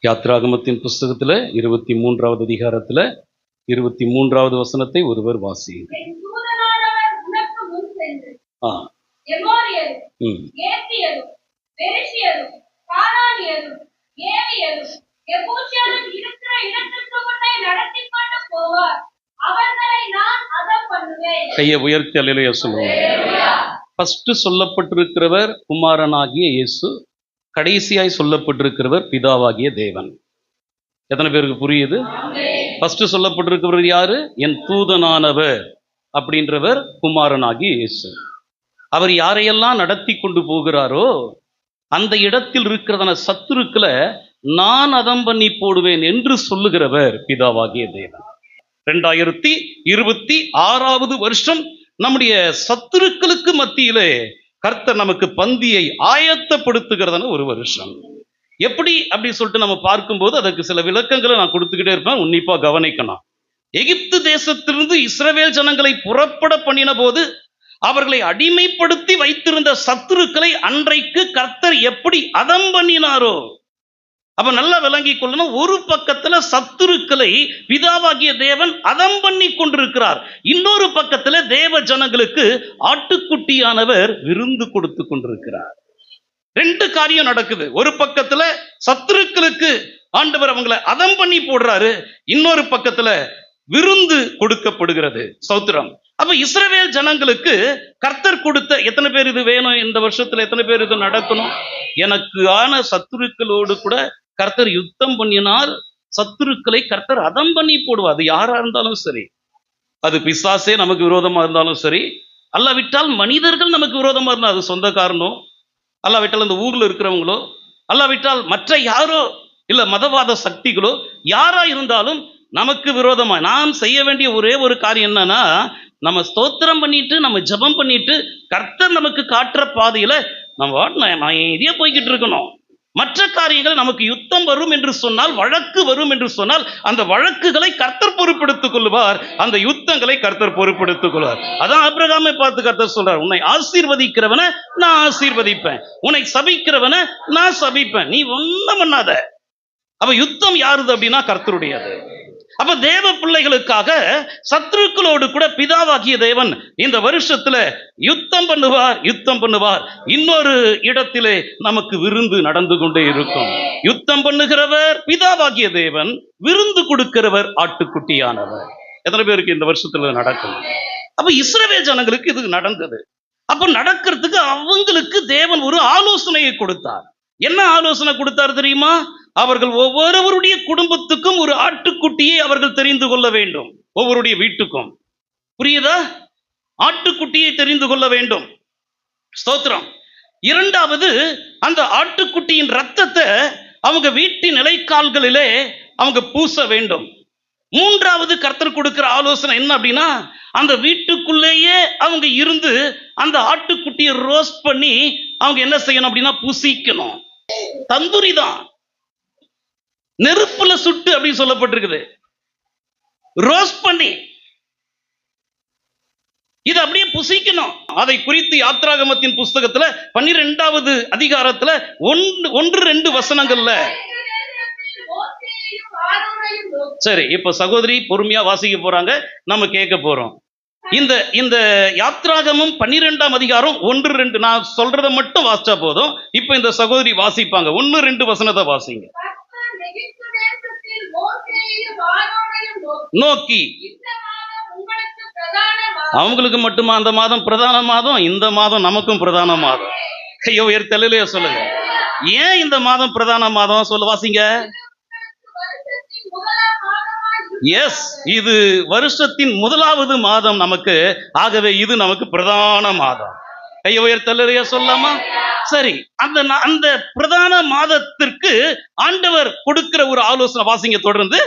யாத்ராகமத்தின் புஸ்தகத்துல 23வது அதிகாரத்துல 23வது வசனத்தை ஒருவர் வாசியுங்கள். என் தூதனானவர் உனக்கு முன் சென்று எமோரியரும், ஏத்தியரும், பெரிசியரும், கானானியரும், ஏவியரும், எபூசியரும் இருக்கிற இடத்திற்கு உன்னை நடத்திக் கொண்டு போவார். அவர்களை நான் அதம் பண்ணுவேன். கையை உயர்த்தி அல்லேலூயா சொல்லுவோம். ஃபர்ஸ்ட் சொல்லப்பட்டிருக்கிறவர் குமாரனாகிய இயேசு, கடைசியாய் சொல்லப்பட்டிருக்கிறவர் பிதாவாகிய தேவன். எத்தனை பேருக்கு புரியுது? ஃபர்ஸ்ட் சொல்லப்பட்டிருக்கிறவர் யாரு? என் தூதனானவர் அப்படின்றவர் குமாரனாகிய இயேசு. அவர் யாரையெல்லாம் நடத்தி கொண்டு போகிறாரோ அந்த இடத்தில் இருக்கிறதான சத்துருக்களை நான் அதம் பண்ணி போடுவேன் என்று சொல்லுகிறவர் பிதாவாகிய தேவன். 2026வது வருஷம் நம்முடைய சத்துருக்களுக்கு மத்தியிலே கர்த்தர் நமக்கு பந்தியை ஆயத்தப்படுத்துகிறதான ஒரு வருஷம். எப்படி அப்படி சொல்லிட்டு நம்ம பார்க்கும்போது அதற்கு சில விளக்கங்களை நான் கொடுத்துக்கிட்டே இருப்பேன், உன்னிப்பா கவனிக்கணும். எகிப்து தேசத்திலிருந்து இஸ்ரவேல் ஜனங்களை புறப்பட பண்ணின போது அவர்களை அடிமைப்படுத்தி வைத்திருந்த சத்துருக்களை அன்றைக்கு கர்த்தர் எப்படி அதம் பண்ணினாரோ, அப்ப நல்லா விளங்கி கொள்ளணும். ஒரு பக்கத்துல சத்துருக்களை பிதாவாகிய தேவன் அதம் பண்ணி கொண்டிருக்கிறார், இன்னொரு பக்கத்துல தேவ ஜனங்களுக்கு ஆட்டுக்குட்டியானவர் விருந்து கொடுத்து கொண்டிருக்கிறார். ரெண்டு காரியம் நடக்குது. ஒரு பக்கத்துல சத்துருக்களுக்கு ஆண்டவர் அவங்களை அதம் பண்ணி போடுறாரு, இன்னொரு பக்கத்துல விருந்து கொடுக்கப்படுகிறது. ஸ்தோத்திரம். அப்ப இஸ்ரவேல் ஜனங்களுக்கு கர்த்தர் கொடுத்த, எத்தனை பேர் இது வேணும் இந்த வருஷத்துல, எத்தனை பேர் இது நடக்கணும்? எனக்கு ஆன சத்துருக்களோடு கூட கர்த்தர் யுத்தம் பண்ணினால் சத்துருக்களை கர்த்தர் அதம் பண்ணி போடுவார். அது யாரா இருந்தாலும் சரி, அது பிசாசே நமக்கு விரோதமா இருந்தாலும் சரி, அல்லாவிட்டால் மனிதர்கள் நமக்கு விரோதமா இருந்தால் அது சொந்தக்காரனோ, அல்லாவிட்டால் அந்த ஊர்ல இருக்கிறவங்களோ, அல்லாவிட்டால் மற்ற யாரோ, இல்ல மதவாத சக்திகளோ, யாரா இருந்தாலும் நமக்கு விரோதமா நாம் செய்ய வேண்டிய ஒரே ஒரு காரியம் என்னன்னா, நம்ம ஸ்தோத்திரம் பண்ணிட்டு நம்ம ஜெபம் பண்ணிட்டு கர்த்தர் நமக்கு காட்டுற பாதையில நம்ம இதே போய்கிட்டு இருக்கணும். மற்ற காரியங்கள் நமக்கு யுத்தம் வரும் என்று சொன்னால், வழக்கு வரும் என்று சொன்னால், அந்த வழக்குகளை கர்த்தர் பொறுப்பெடுத்துக் கொள்வார், அந்த யுத்தங்களை கர்த்தர் பொறுப்பெடுத்துக் கொள்வார். அதான் ஆபிரகாமை பார்த்து கர்த்தர் சொல்றார், உன்னை ஆசீர்வதிக்கிறவனை நான் ஆசீர்வதிப்பேன், உன்னை சபிக்கிறவனை நான் சபிப்பேன், நீ ஒண்ணும் பண்ணாத. அப்ப யுத்தம் யாருது அப்படின்னா கர்த்தருடையது. அப்ப தேவ பிள்ளைகளுக்காக சத்துருக்களோடு கூட பிதாவாகிய தேவன் இந்த வருஷத்துல யுத்தம் பண்ணுவார். இன்னொரு இடத்திலே நமக்கு விருந்து நடந்து கொண்டே இருக்கும். யுத்தம் பண்ணுகிறவர் பிதாவாகிய தேவன், விருந்து கொடுக்கிறவர் ஆட்டுக்குட்டியானவர். எத்தனை பேருக்கு இந்த வருஷத்துல நடக்கும்? அப்ப இஸ்ரவேல் ஜனங்களுக்கு இது நடந்தது. அப்ப நடக்கிறதுக்கு அவங்களுக்கு தேவன் ஒரு ஆலோசனையை கொடுத்தார். என்ன ஆலோசனை கொடுத்தார் தெரியுமா? அவர்கள் ஒவ்வொருவருடைய குடும்பத்துக்கும் ஒரு ஆட்டுக்குட்டியை அவர்கள் தெரிந்து கொள்ள வேண்டும். ஒவ்வொருடைய வீட்டுக்கும், புரியுதா? ஆட்டுக்குட்டியை தெரிந்து கொள்ள வேண்டும். ஸ்தோத்திரம். இரண்டாவது, அந்த ஆட்டுக்குட்டியின் ரத்தத்தை அவங்க வீட்டின் நிலைக்கால்களிலே அவங்க பூச வேண்டும். மூன்றாவது கர்த்தர் கொடுக்கிற ஆலோசனை என்ன அப்படின்னா, அந்த வீட்டுக்குள்ளேயே அவங்க இருந்து அந்த ஆட்டுக்குட்டியை ரோஸ்ட் பண்ணி அவங்க என்ன செய்யணும் அப்படின்னா புசிக்கணும். தந்தூரி தான், நெருப்புல சுட்டு அப்படின்னு சொல்லப்பட்டிருக்குது. ரோஸ்ட் பண்ணி இது அப்படியே புசிக்கணும். அதை குறித்து யாத்ராகமத்தின் புஸ்தகத்துல 12வது அதிகாரத்துல 1-2 வசனங்கள்ல. சரி, இப்ப சகோதரி பொறுமையா வாசிக்க போறாங்க, நம்ம கேட்க போறோம். இந்த யாத்ராகமம் 12ஆம் அதிகாரம் 1-2 நான் சொல்றதை மட்டும் வாசிச்சா போதும். இப்ப இந்த சகோதரி வாசிப்பாங்க. 1-2 வசனத்தை வாசிங்க. நோக்கி, அவங்களுக்கு மட்டுமா அந்த மாதம் பிரதான மாதம்? இந்த மாதம் நமக்கும் பிரதான மாதம். ஐயோ, தலையிலேயே சொல்லுங்க, ஏன் இந்த மாதம் பிரதான மாதம்? சொல்ல வாசிங்க. எஸ், இது வருஷத்தின் முதலாவது மாதம் நமக்கு, ஆகவே இது நமக்கு பிரதான மாதம். கையை உயர்த்தலையா சொல்லாமா? சரி, அந்த பிரதான மாதத்திற்கு ஆண்டவர் கொடுக்கிற ஒரு ஆலோசனை வாசிங்க தொடர்ந்து.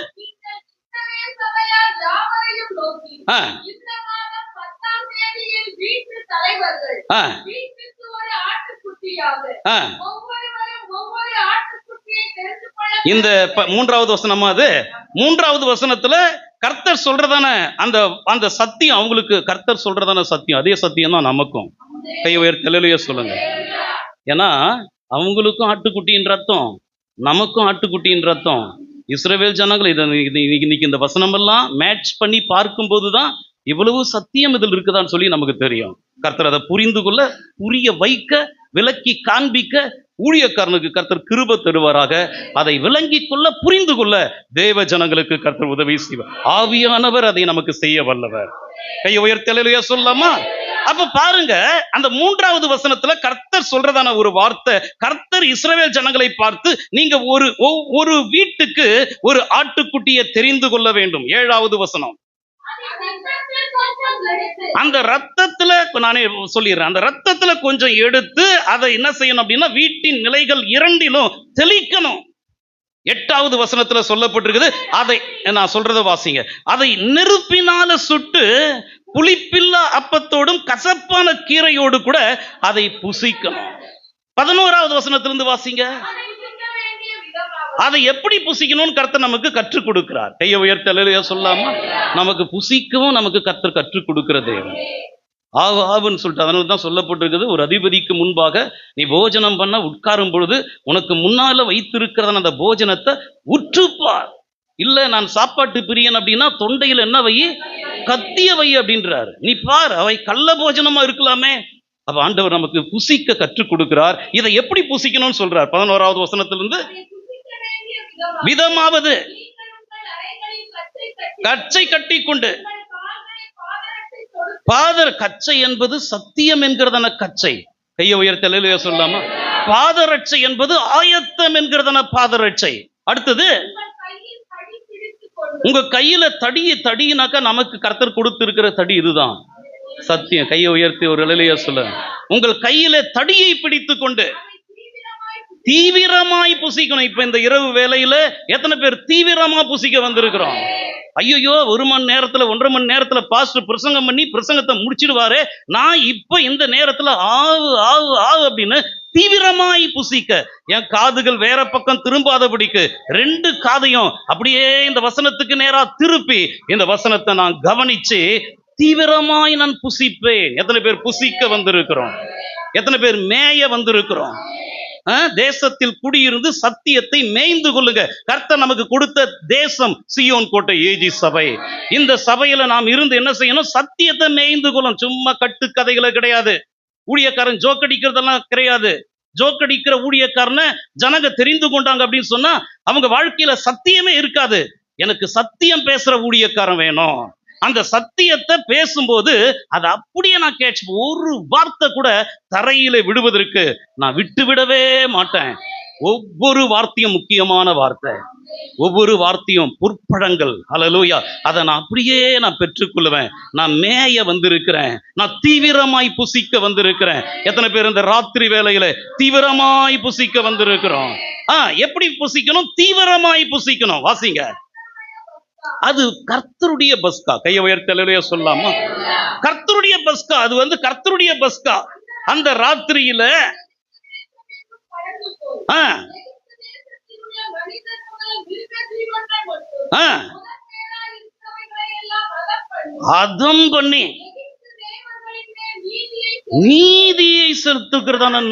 இந்த 3வது வசனமா? அது 3வது வசனத்துல கர்த்தர் சொல்றதான அந்த சத்தியம் அவங்களுக்கு, கர்த்தர் சொல்றதான சத்தியம், அதே சத்தியம் தான் நமக்கும். கை உயர்த்தி அல்லேலூயா சொல்லுங்க. ஏன்னா அவங்களுக்கும் ஆட்டுக்குட்டியின் ரத்தம், நமக்கும் ஆட்டுக்குட்டியின் ரத்தம். இஸ்ரவேல் ஜனங்கள் இன்னைக்கு இந்த வசனமெல்லாம் மேட்ச் பண்ணி பார்க்கும்போது தான் இவ்வளவு சத்தியம் இதில் இருக்குதான்னு சொல்லி நமக்கு தெரியும். கர்த்தர் அதை புரிந்து கொள்ள, புரிய வைக்க, விளக்கி காண்பிக்க ஊழியக்காரனுக்கு கர்த்தர் கிருபை தருவாராக. அதை விளங்கி கொள்ள, புரிந்து கொள்ள தேவ ஜனங்களுக்கு கர்த்தர் உதவி செய்வார். ஆவியானவர் அதை நமக்கு செய்ய வல்லவர். கையை உயர்த்தி அல்லேலூயா சொல்லலாமா? அப்ப பாருங்க, அந்த 3வது வசனத்துல கர்த்தர் சொல்றதான ஒரு வார்த்தை, கர்த்தர் இஸ்ரவேல் ஜனங்களை பார்த்து, நீங்க ஒரு வீட்டுக்கு ஒரு ஆட்டுக்குட்டியை தெரிந்து கொள்ள வேண்டும். 7வது வசனம். அந்த ரத்தத்துல நானே சொல்லிடுறேன், அந்த ரத்தத்துல கொஞ்சம் எடுத்து அதை என்ன செய்யணும் அப்படின்னா வீட்டின் நிலைகள் 2லும் தெளிக்கணும். 8வது வசனத்துல சொல்லப்பட்டிருக்குது, அதை நான் சொல்றத வாசிங்க. அதை நெருப்பினால சுட்டு புளிப்பில்லா அப்பத்தோடும் கசப்பான கீரையோடு கூட அதை புசிக்கணும். 11வது வசனத்திலிருந்து வாசிங்க. அதை எப்படி புசிக்கணும்னு கர்த்தர் நமக்கு கற்றுக் கொடுக்கிறார். கையை உயர்த்தி அல்லேலூயா சொல்லாமா? நமக்கு புசிக்கவும் நமக்கு கர்த்தர் கற்றுக் கொடுக்கிறது. ஆவுன்னு சொல்லிட்டு அதனால தான் சொல்லப்பட்டிருக்குது, ஒரு அதிபதிக்கு முன்பாக நீ போஜனம் பண்ண உட்காரும் பொழுது உனக்கு முன்னால வைத்திருக்கிறதான அந்த போஜனத்தை உற்றுப்பார். இல்ல நான் சாப்பாட்டு பிரியன் அப்படின்னா தொண்டையில் என்ன வை, கத்திய வை அப்படின்றாரு. நீ பார், அவை கள்ள போஜனமா இருக்கலாமே. அப்ப ஆண்டவர் நமக்கு புசிக்க கற்றுக் கொடுக்கிறார். இதை எப்படி புசிக்கணும்னு சொல்றார். 11வது வசனத்திலிருந்து, விதமாவது கச்சை கட்டி கொண்டு, பாதர் கச்சை என்பது சத்தியம் என்கிறதான கச்சை. கையை உயர்த்தி அல்லேலூயா சொல்லாமா? பாதரட்சை என்பது ஆயத்தம் என்கிறதான பாதரட்சை. அடுத்தது, உங்க கையில தடியினாக்கா நமக்கு கர்த்தர் கொடுத்திருக்கிற தடி இதுதான் சத்தியம். கையை உயர்த்தி ஒரு அல்லேலூயா சொல்ல. உங்கள் கையில தடியை பிடித்து கொண்டு தீவிரமாய் புசிக்கணும். இப்ப இந்த இரவு வேளையில எத்தனை பேர் தீவிரமா புசிக்க வந்திருக்கிறோம்? ஐயோ, 1 மணி நேரத்துல 1.5 மணி நேரத்துல பாஸ்டர் பிரசங்கம் பண்ணி பிரசங்கத்தை முடிச்சிடுவாரு, நான் இப்ப இந்த நேரத்துல ஆவு ஆவு ஆவு அப்படின்னு தீவிரமாய் புசிக்க, என் காதுகள் வேற பக்கம் திரும்பாதபடிக்கு 2 காதையும் அப்படியே இந்த வசனத்துக்கு நேரா திருப்பி இந்த வசனத்தை நான் கவனிச்சு தீவிரமாய் நான் புசிப்பேன். எத்தனை பேர் புசிக்க வந்திருக்கிறோம்? எத்தனை பேர் மேய வந்திருக்கிறோம்? தேசத்தில் குடியிருந்து சத்தியத்தை மேய்ந்து கொள்ளுங்க. கர்த்தர் நமக்கு கொடுத்த தேசம் சீயோன் கோட்டை ஏஜி சபை. இந்த சபையில நாம் இருந்து என்ன செய்யணும்? சத்தியத்தை மேய்ந்து கொள்ளும். சும்மா கட்டு கதைகளை கிடையாது. ஊழியக்காரன் ஜோக்கடிக்கிறதெல்லாம் கிடையாது. ஜோக்கடிக்கிற ஊழியக்காரனை ஜனங்க தெரிந்து கொண்டாங்க அப்படின்னு சொன்னா அவங்க வாழ்க்கையில சத்தியமே இருக்காது. எனக்கு சத்தியம் பேசுற ஊழியக்காரன் வேணும். அந்த சத்தியத்தை பேசும்போது அதை அப்படியே நான் கேட்ச், ஒரு வார்த்தை கூட தரையில விடுவதற்கு நான் விட்டு விடவே மாட்டேன். ஒவ்வொரு வார்த்தையும் முக்கியமான வார்த்தை, ஒவ்வொரு வார்த்தையும் பொற்பழங்கள். ஹல்லேலூயா. அதை நான் அப்படியே நான் பெற்றுக்கொள்ளுவேன். நான் மேய வந்திருக்கிறேன், நான் தீவிரமாய் புசிக்க வந்திருக்கிறேன். எத்தனை பேர் இந்த ராத்திரி வேளையில தீவிரமாய் புசிக்க வந்திருக்கிறோம்? எப்படி புசிக்கணும்? தீவிரமாய் புசிக்கணும். வாசிங்க. அது கர்த்தருடைய பஸ்கா. கையை உயர்த்தி அல்லேலூயா சொல்லாமா? கர்த்தருடைய பஸ்கா. அது கர்த்தருடைய பஸ்கா. அந்த ராத்திரியில அதம் பண்ணி நீதியை செலுத்துகிறதான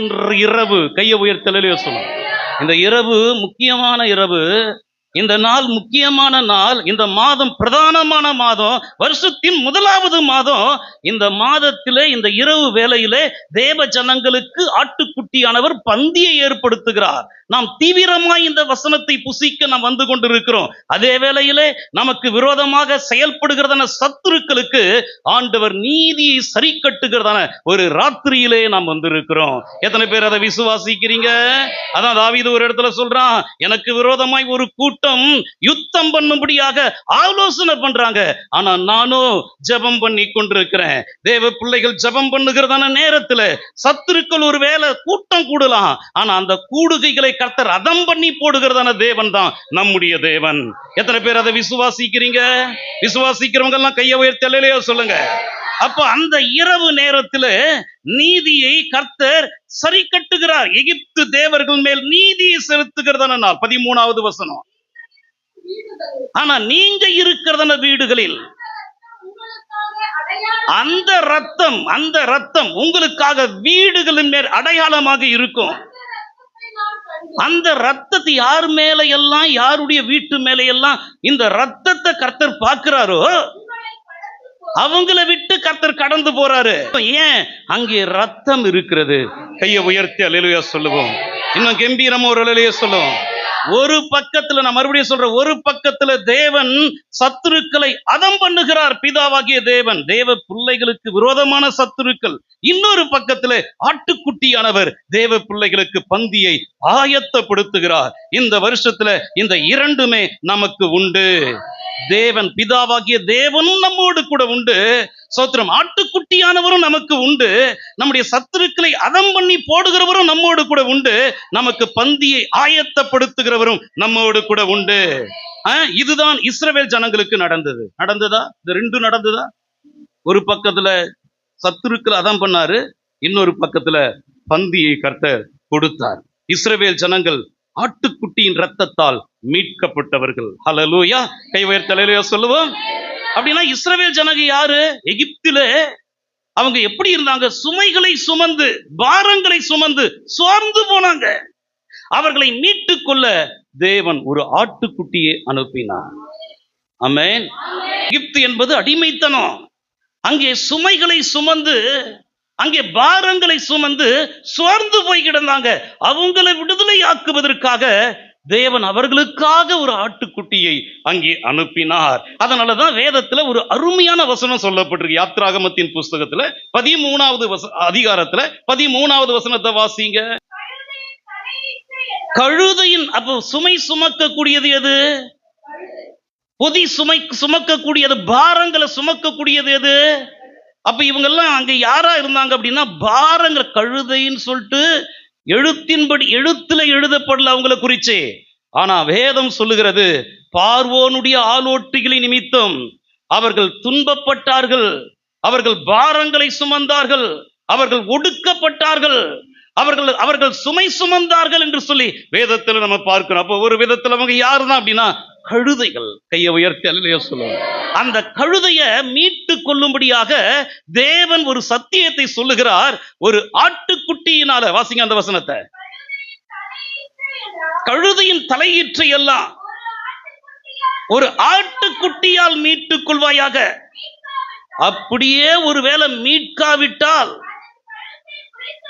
இரவு. கையை உயர்த்தி அல்லேலூயா சொல்லலாம். இந்த இரவு முக்கியமான இரவு. இந்த நாள் முக்கியமான நாள். இந்த மாதம் பிரதானமான மாதம், வருஷத்தின் 1வது மாதம். இந்த மாதத்திலே இந்த இரவு வேளையிலே தேவ ஜனங்களுக்கு ஆட்டுக்குட்டியானவர் பந்தியை ஏற்படுத்துகிறார். நாம் தீவிரமாய் இந்த வசனத்தை புசிக்க நாம் வந்து கொண்டிருக்கிறோம். அதே வேளையிலே நமக்கு விரோதமாக செயல்படுகிறதான சத்துருக்களுக்கு ஆண்டவர் நீதியை சரி கட்டுகிறதான ஒரு ராத்திரியிலே நாம் வந்திருக்கிறோம். எத்தனை பேர் அதை விசுவாசிக்கிறீங்க? அதான் தாவீது ஒரு இடத்துல சொல்றான், எனக்கு விரோதமாய் ஒரு கூட்டம் யுத்தம் பண்ணும்படியாக ஆலோசனை பண்றாங்க, ஆனா நானும் ஜெபம் பண்ணி கொண்டிருக்கிறேன். தேவ பிள்ளைகள் ஜெபம் பண்ணுகிறதான நேரத்துல சத்துருக்கள் ஒரு வேளை கூட்டம் கூடலாம், ஆனா அந்த கூடுகைகளை கர்த்தர் அதம் பண்ணி போடுகிறதான தேவன் தான் நம்முடைய தேவன். எத்தனை பேர் அதை விசுவாசிக்கிறீங்க? விசுவாசிக்கிறவங்க எல்லாம் கையை உயர்த்தி அல்லேலூயா சொல்லுங்க. அப்ப அந்த இரவு நேரத்துல நீதியை கர்த்தர் சரி கட்டுகிறார். எகிப்து தேவர்கள் மேல் நீதியை செலுத்துகிறதான நாள். 13வது வசனம். ஆனா நீங்க இருக்கிறதான வீடுகளில் அந்த ரத்தம் உங்களுக்காக வீடுகளின் மேல் அடையாளமாக இருக்கும். அந்த ரத்தத்தை யார் மேல எல்லாம், யாருடைய வீட்டு மேல எல்லாம் இந்த ரத்தத்தை கர்த்தர் பார்க்கிறாரோ அவங்கள விட்டு கர்த்தர் கடந்து போறாரு. ஏன்? அங்கே ரத்தம் இருக்கிறது. கையை உயர்த்தி அல்லேலூயா சொல்லுவோம். இன்னும் கம்பீரமா ஒரு அல்லேலூயா சொல்லுவோம். ஒரு பக்கத்துல, நான் மறுபடியும் சொல்றேன், ஒரு பக்கத்துல தேவன் சத்துருக்களை அதம் பண்ணுகிறார். பிதாவாகிய தேவன் தேவ பிள்ளைகளுக்கு விரோதமான சத்துருக்கள். இன்னொரு பக்கத்துல ஆட்டுக்குட்டியானவர் தேவ பிள்ளைகளுக்கு பந்தியை ஆயத்தப்படுத்துகிறார். இந்த வருஷத்துல இந்த இரண்டுமே நமக்கு உண்டு. தேவன் பிதாவாகிய தேவனும் நம்மோடு கூட உண்டு. சோத்திரம். ஆட்டுக்குட்டியானவரும் நமக்கு உண்டு. நம்முடைய சத்துருக்களை அதம் பண்ணி போடுகிறவரும் நம்மோடு கூட உண்டு. நமக்கு பந்தியை ஆயத்தப்படுத்துகிறவரும் நம்மோடு கூட உண்டு. இதுதான் இஸ்ரவேல் ஜனங்களுக்கு நடந்ததா? இந்த ரெண்டு நடந்ததா? ஒரு பக்கத்துல சத்துருக்களை அதம் பண்ணாரு, இன்னொரு பக்கத்துல பந்தியை கர்த்தர் கொடுத்தார். இஸ்ரவேல் ஜனங்கள் ஆட்டுக்குட்டியின் ரத்தத்தால் மீட்கப்பட்டவர்கள். ஹல்லேலூயா. கை உயர்த்தி அல்லேலூயா சொல்லுவோம். அப்படின்னா இஸ்ரவேல் ஜனங்க யாரு? எகிப்திலே அவங்க எப்படி இருந்தாங்க? சுமைகளை சுமந்து, பாரங்களை சுமந்து சோர்ந்து போனாங்க. அவர்களை மீட்டு கொள்ள தேவன் ஒரு ஆட்டுக்குட்டியை அனுப்பினார். ஆமென். எகிப்து என்பது அடிமைத்தனம். அங்கே சுமைகளை சுமந்து, அங்கே பாரங்களை சுமந்து சோர்ந்து போய் கிடந்தாங்க. அவங்களை விடுதலை ஆக்குவதற்காக தேவன் அவர்களுக்காக ஒரு ஆட்டுக்குட்டியை அங்கே அனுப்பினார். அதனாலதான் வேதத்துல ஒரு அருமையான வசனம் சொல்லப்பட்டிருக்கு. யாத்ராகமத்தின் புஸ்தகத்துல 13வது அதிகாரத்துல 13வது வசனத்தை வாசிங்க. கழுதையின், அப்போ சுமை சுமக்கக்கூடியது எது? பொதி சுமை சுமக்கக்கூடியது, பாரங்களை சுமக்கக்கூடியது எது? அப்ப இவங்க எல்லாம் அங்க யாரா இருந்தாங்க அப்படின்னா, பாரங்கள். கழுதைன்னு சொல்லிட்டு எழுத்தின்படி, எழுத்துல எழுதப்படல அவங்களை குறிச்சு. ஆனா வேதம் சொல்லுகிறது, பார்வோனுடைய ஆளோட்டிகளின் நிமித்தம் அவர்கள் துன்பப்பட்டார்கள், அவர்கள் பாரங்களை சுமந்தார்கள், அவர்கள் ஒடுக்கப்பட்டார்கள், அவர்கள் சுமை சுமந்தார்கள் என்று சொல்லி வேதத்துல நம்ம பார்க்கிறோம். அப்போ ஒரு விதத்துல அவங்க யாருதான் அப்படின்னா கழுதைகள். கையை உயர்த்தி அல்லேலூயா சொல்லுவாங்க. அந்த கழுதைய மீட்டு கொள்ளும்படியாக தேவன் ஒரு சத்தியத்தை சொல்லுகிறார். ஒரு ஆட்டுக்குட்டியினால, வாசிங்க அந்த வசனத்தை. கழுதையின் தலையீற்றை எல்லாம் ஒரு ஆட்டுக்குட்டியால் மீட்டுக் கொள்வாயாக. அப்படியே ஒருவேளை மீட்காவிட்டால்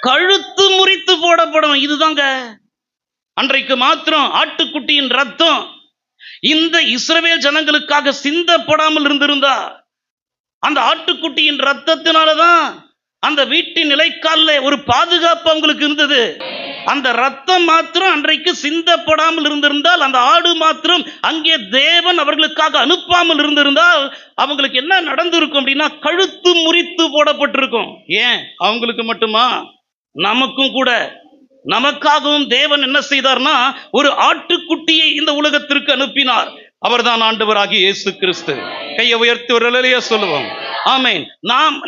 கழுத்து முறித்து போடப்படும். இதுதாங்க அன்றைக்கு மாத்திரம் ஆட்டுக்குட்டியின் ரத்தம் இந்த இஸ்ரவேல் ஜனங்களுக்காக சிந்தப்படாமல் இருந்திருந்தா, அந்த ஆட்டுக்குட்டியின் ரத்தத்தினாலதான் அந்த வீட்டின் நிலைக்கால ஒரு பாதுகாப்பு அவங்களுக்கு இருந்தது. அந்த ரத்தம் மாத்திரம் அன்றைக்கு சிந்தப்படாமல் இருந்திருந்தால், அந்த ஆடு மாத்திரம் அங்கே தேவன் அவர்களுக்காக அனுப்பாமல் இருந்திருந்தால், அவங்களுக்கு என்ன நடந்திருக்கும் அப்படின்னா கழுத்து முறித்து போடப்பட்டிருக்கும். ஏன் அவங்களுக்கு மட்டுமா? நமக்கும் கூட. நமக்காகவும் தேவன் என்ன செய்தார்னா ஒரு ஆட்டுக்குட்டியை இந்த உலகத்திற்கு அனுப்பினார். அவர்தான் ஆண்டவராகிய இயேசு கிறிஸ்து. கையை உயர்த்தி ஒரு அல்லேலூயா சொல்லுவோம். ஆமென்.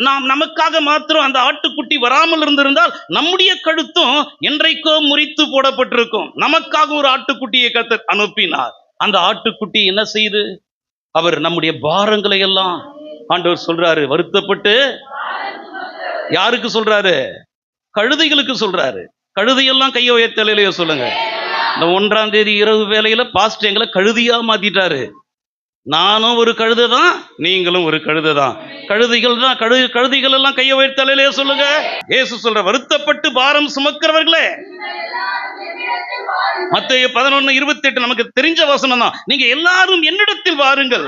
நாம் நமக்காக மாத்திரம் அந்த ஆட்டுக்குட்டி வராமல் இருந்திருந்தால் நம்முடைய கழுத்தும் என்றைக்கோ முறித்து போடப்பட்டிருக்கும். நமக்காக ஒரு ஆட்டுக்குட்டியை கர்த்தர் அனுப்பினார். அந்த ஆட்டுக்குட்டி என்ன செய்து? அவர் நம்முடைய பாரங்களை எல்லாம், ஆண்டவர் சொல்றாரு, வருத்தப்பட்டு. யாருக்கு சொல்றாரு? கழுதைகளுக்கு சொல்றாரு. கழுதையெல்லாம் கையை உயர்த்தி அல்லேலூயா சொல்லுங்க. இந்த 1ஆம் தேதி இரவு வேளையில பாஸ்டர் எங்களை கழுதியா மாத்திட்டாரு. நானும் ஒரு கழுதை தான், நீங்களும் ஒரு கழுதை தான். கழுதைகள் தான். கழுதைகள் எல்லாம் கையை உயர்த்தி அல்லேலூயா சொல்லுங்க. இயேசு சொல்ற, வருத்தப்பட்டு பாரம் சுமக்கிறவர்களே. மத்தேயு 11:28 நமக்கு தெரிஞ்ச வசனம் தான். நீங்க எல்லாரும் என்னிடத்தில் வாருங்கள்,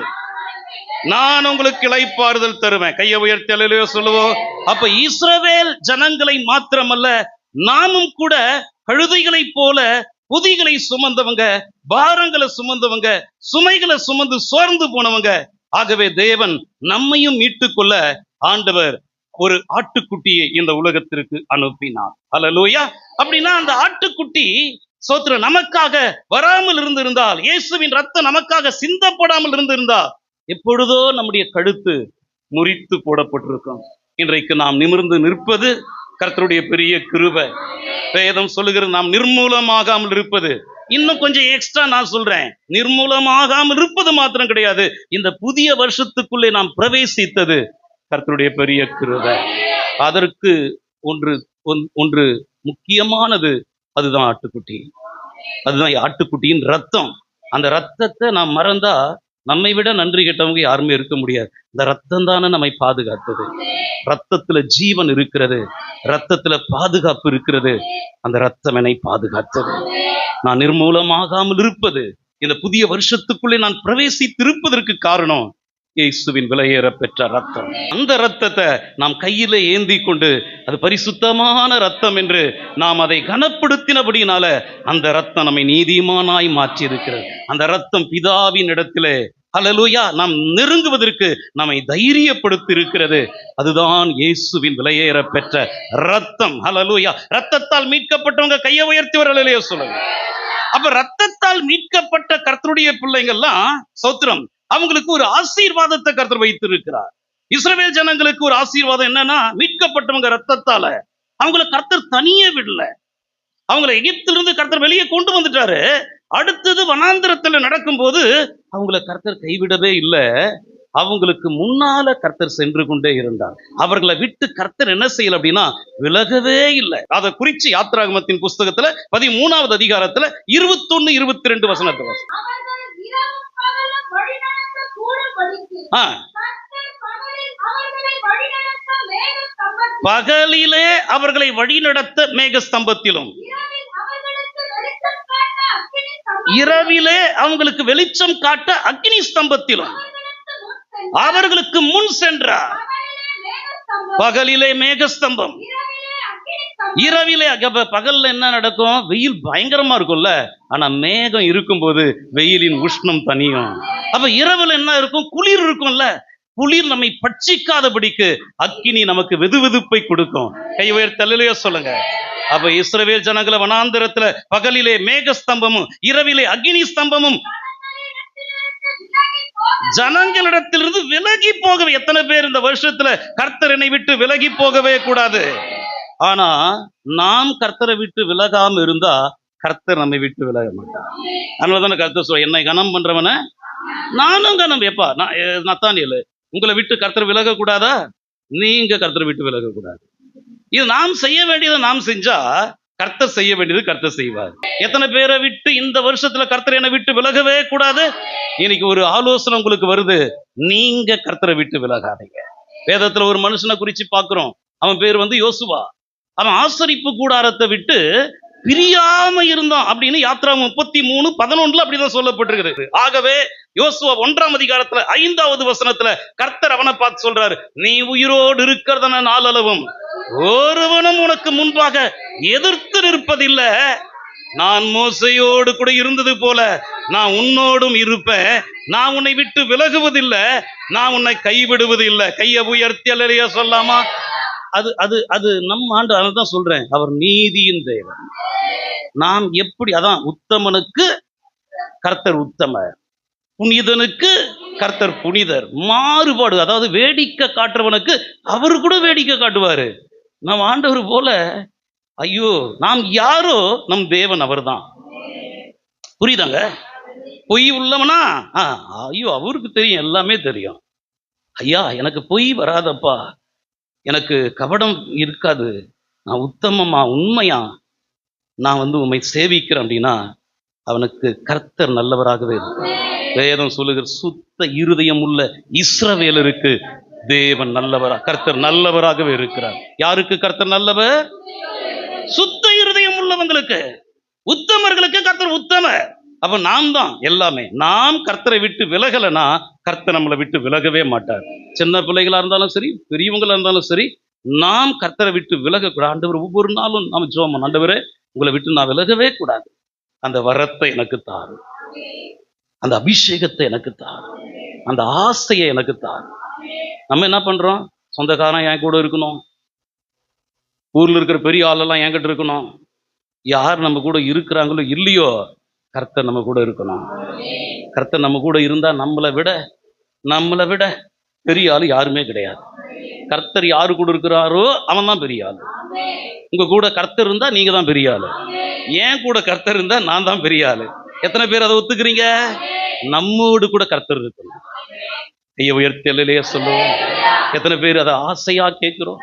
நான் உங்களுக்கு இளைப்பாறுதல் தருவேன். கையை உயர்த்தி அல்லேலூயா சொல்லுவோம். அப்ப இஸ்ரவேல் ஜனங்களை மாத்திரமல்ல, நாமும் கூட கழுதைகளை போல பொதிகளை சுமந்தவங்க, பாரங்களை சுமந்தவங்க, சுமைகளை சுமந்து சோர்ந்து போனவங்க. ஆகவே தேவன் நம்மையும் மீட்டுக்கொள்ள ஆண்டவர் ஒரு ஆட்டுக்குட்டியை இந்த உலகத்திற்கு அனுப்பினார். ஹல்லேலூயா. அப்படின்னா அந்த ஆட்டுக்குட்டி சோத்திரம் நமக்காக வராமல் இருந்திருந்தால், இயேசுவின் ரத்தம் நமக்காக சிந்தப்படாமல் இருந்திருந்தால், எப்பொழுதோ நம்முடைய கழுத்து முறித்து போடப்பட்டிருக்கும். இன்றைக்கு நாம் நிமிர்ந்து நிற்பது கர்த்தருடைய பெரிய கிருபை. வேதம் சொல்லுகிறது, நாம் நிர்மூலமாகாமல் இருப்பது. இன்னும் கொஞ்சம் எக்ஸ்ட்ரா நான் சொல்றேன், நிர்மூலமாகாமல் இருப்பது மாத்திரம் கிடையாது, இந்த புதிய வருஷத்துக்குள்ளே நாம் பிரவேசித்தது கர்த்தருடைய பெரிய கிருபை. அதற்கு ஒன்று முக்கியமானது, அதுதான் ஆட்டுக்குட்டி. அதுதான் ஆட்டுக்குட்டியின் ரத்தம். அந்த ரத்தத்தை நாம் மறந்தா நம்மை விட நன்றி கெட்டவங்க யாருமே இருக்க முடியாது. இந்த ரத்தம் தானே நம்மை பாதுகாத்தது. ரத்தத்துல ஜீவன் இருக்கிறது, ரத்தத்துல பாதுகாப்பு இருக்கிறது. அந்த ரத்தம் என்னை பாதுகாத்தது. நான் நிர்மூலமாகாமல் இருப்பது, இந்த புதிய வருஷத்துக்குள்ளே நான் பிரவேசித்திருப்பதற்கு காரணம் இயேசுவின் விலையேற பெற்ற ரத்தம். அந்த ரத்தத்தை நாம் கையில ஏந்தி கொண்டு, அது பரிசுத்தமான ரத்தம் என்று நாம் அதை கனப்படுத்தினபடினால அந்த ரத்தம் நம்மை நீதிமானாய் மாற்றி இருக்கிறது. அந்த ரத்தம் பிதாவின் இடத்திலே ஹல்லேலூயா நாம் நெருங்குவதற்கு நம்மை தைரியப்படுத்தி இருக்கிறது. அதுதான் இயேசுவின் விலையேற பெற்ற ரத்தம். ஹல்லேலூயா. ரத்தத்தால் மீட்கப்பட்டவங்க கையை உயர்த்தி ஒரு ஹல்லேலூயா சொல்லுங்க. அப்ப ரத்தத்தால் மீட்கப்பட்ட கர்த்தருடைய பிள்ளைங்கள்லாம் ஸ்தோத்திரம், அவங்களுக்கு ஒரு ஆசீர்வாதத்தை கர்த்தர் வைத்திருக்கிறார். இஸ்ரவேல் ஜனங்களுக்கு ஒரு ஆசீர்வாதம் என்னன்னா, மீட்கப்பட்டவங்க ரத்தத்தால அவங்கள கர்த்தர் தனியே விடல. அவங்களை எகிப்திலிருந்து கர்த்தர் வெளியே கொண்டு வந்துட்டாரு. அடுத்தது வனாந்திரத்துல நடக்கும்போது அவங்கள கர்த்தர் கைவிடவே இல்லை. அவங்களுக்கு முன்னால கர்த்தர் சென்று கொண்டே இருந்தார். அவர்களை விட்டு கர்த்தர் என்ன செய்யல அப்படின்னா விலகவே இல்லை. அதை குறிச்சு யாத்ராகமத்தின் புஸ்தகத்துல 13வது அதிகாரத்துல 21, 22 வசனத்தை வாசி. அவர்கள் இரவும் பகலும் வழிநடத்த கூடும்படிக்கு கர்த்தர் பகலிலே அவர்களை வழிநடத்த மேகஸ்தம்பத்திலும், இரவிலே அவங்களுக்கு வெளிச்சம் காட்ட அக்கினி ஸ்தம்பத்திலும் அவர்களுக்கு முன் சென்றார். பகலிலே மேகஸ்தம்பம், இரவிலே. பகல்ல என்ன நடக்கும்? வெயில் பயங்கரமா இருக்கும்ல, ஆனா மேகம் இருக்கும்போது வெயிலின் உஷ்ணம் தனியும். அப்ப இரவுல என்ன இருக்கும்? குளிர் இருக்கும்ல, குளிர் நம்மை பட்சிக்காதபடிக்கு அக்கினி நமக்கு வெதுவெதுப்பை கொடுக்கும். கை உயர்த்தி அல்லேலூயா சொல்லுங்க. அப்ப இஸ்ரவேல் ஜனங்கள வனாந்திரத்துல பகலிலே மேகஸ்தம்பமும் இரவிலே அக்கினி ஸ்தம்பமும் ஜனங்களிடத்திலிருந்து விலகி போகவே. எத்தனை பேர் இந்த வருஷத்துல கர்த்தர் என்னை விட்டு விலகி போகவே கூடாது? ஆனா நாம் கர்த்தரை விட்டு விலகாம இருந்தா கர்த்தர் நம்மை விட்டு விலக மாட்டார். அதனாலதானே கர்த்தர் சொல்ல, என்னை கனம் பண்றவன நானும் கனம். எப்பா நத்தானியேல், உங்களை விட்டு கர்த்தர் விலக கூடாதா? நீங்க கர்த்தரை விட்டு விலக கூடாது. இது நாம் செய்ய வேண்டியதை நாம் செஞ்சா கர்த்தர் செய்ய வேண்டியது கர்த்தர் செய்வார். எத்தனை பேரை விட்டு இந்த வருஷத்துல கர்த்தர் என்னை விட்டு விலகவே கூடாது? இன்னைக்கு ஒரு ஆலோசனை உங்களுக்கு வருது, நீங்க கர்த்தரை விட்டு விலகாதீங்க. வேதத்துல ஒரு மனுஷனை குறிச்சு பார்க்கிறோம். அவன் பேர் யோசுவா. அவன் ஆசரிப்பு கூடாரத்தை விட்டு பிரியாம இருந்தான் அப்படின்னு யாத்ராகமம் 33:11 அப்படிதான் சொல்லப்பட்டிருக்கிறது. ஆகவே யோசுவா 1ஆம் அதிகாரத்துல 5வது வசனத்துல கர்த்தர் அவனை பார்த்து சொல்றாரு, நீ உயிரோடு இருக்கிறதன நாளளவும் ஒருவனும் உனக்கு முன்பாக எதிர்த்து நிற்பதில்லை. நான் மோசையோடு கூட இருந்தது போல நான் உன்னோடும் இருப்பேன். நான் உன்னை விட்டு விலகுவதில்லை, நான் உன்னை கைவிடுவதில்லை. கையை உயர்த்தி அல்லேலூயா சொல்லாமா? அது அது அது நம்ம ஆண்டு. அதான் சொல்றேன், அவர் நீதியின் தேவன். நாம் எப்படி, அதான் உத்தமனுக்கு கர்த்தர் உத்தமர், புனிதனுக்கு கர்த்தர் புனிதர். மாறுபாடு, அதாவது வேடிக்கை காட்டுறவனுக்கு அவரு கூட வேடிக்கை காட்டுவாரு. நம் ஆண்டவர் போல ஐயோ நாம் யாரோ, நம் தேவன் அவர் தான். புரியுதாங்க? பொய் உள்ளவனா ஐயோ அவருக்கு தெரியும், எல்லாமே தெரியும். ஐயா எனக்கு பொய் வராதப்பா, எனக்கு கபடம் இருக்காது, நான் உத்தமமா உண்மையா நான் உம்மை சேவிக்கிறேன் அப்படின்னா அவனுக்கு கர்த்தர் நல்லவராகவே இருக்கும். வேதம் சொல்லுகிற சுத்த இருதயம் உள்ள இஸ்ரவேலருக்கு தேவன் நல்லவரா, கர்த்தர் நல்லவராகவே இருக்கிறார். யாருக்கு கர்த்தர் நல்லவர்? சுத்த இருதயம் உள்ளவங்களுக்கு, உத்தமர்களுக்கு கர்த்தர் உத்தமர். அப்ப நாம் தான் எல்லாமே. நாம் கர்த்தரை விட்டு விலகலைன்னா கர்த்தர் நம்மளை விட்டு விலகவே மாட்டார். சின்ன பிள்ளைகளா இருந்தாலும் சரி, பெரியவங்களா இருந்தாலும் சரி, நாம் கர்த்தரை விட்டு விலகக்கூடாது. ஆண்டவர் ஒவ்வொரு நாளும் நாம் ஜெபம், ஆண்டவரே உங்களை விட்டு நான் விலகவே கூடாது. அந்த வரத்தை எனக்கு தாரு, அந்த அபிஷேகத்தை எனக்கு தாரு, அந்த ஆசையை எனக்கு தாரு. நம்ம என்ன பண்றோம்? சொந்தக்காரன் என் கூட இருக்கணும், ஊர்ல இருக்கிற பெரிய ஆளெல்லாம் என்கிட்ட இருக்கணும். யார் நம்ம கூட இருக்கிறாங்களோ இல்லையோ, கர்த்தர் நம்ம கூட இருக்கணும். கர்த்தர் நம்ம கூட இருந்தா நம்மளை விட பெரிய ஆளு யாருமே கிடையாது. கர்த்தர் யாரு கூட இருக்கிறாரோ அவன் தான் பெரிய ஆளு. உங்க கூட கர்த்தர் இருந்தா நீங்க தான் பெரிய ஆளு. ஏன் கூட கர்த்தர் இருந்தா நான் தான் பெரிய ஆளு. எத்தனை பேர் அதை ஒத்துக்கிறீங்க? நம்மோடு கூட கர்த்தர் இருக்கணும். கையை உயர்த்தி அல்லேலூயா சொல்லுவோம். எத்தனை பேர் அதை ஆசையா கேட்கிறோம்?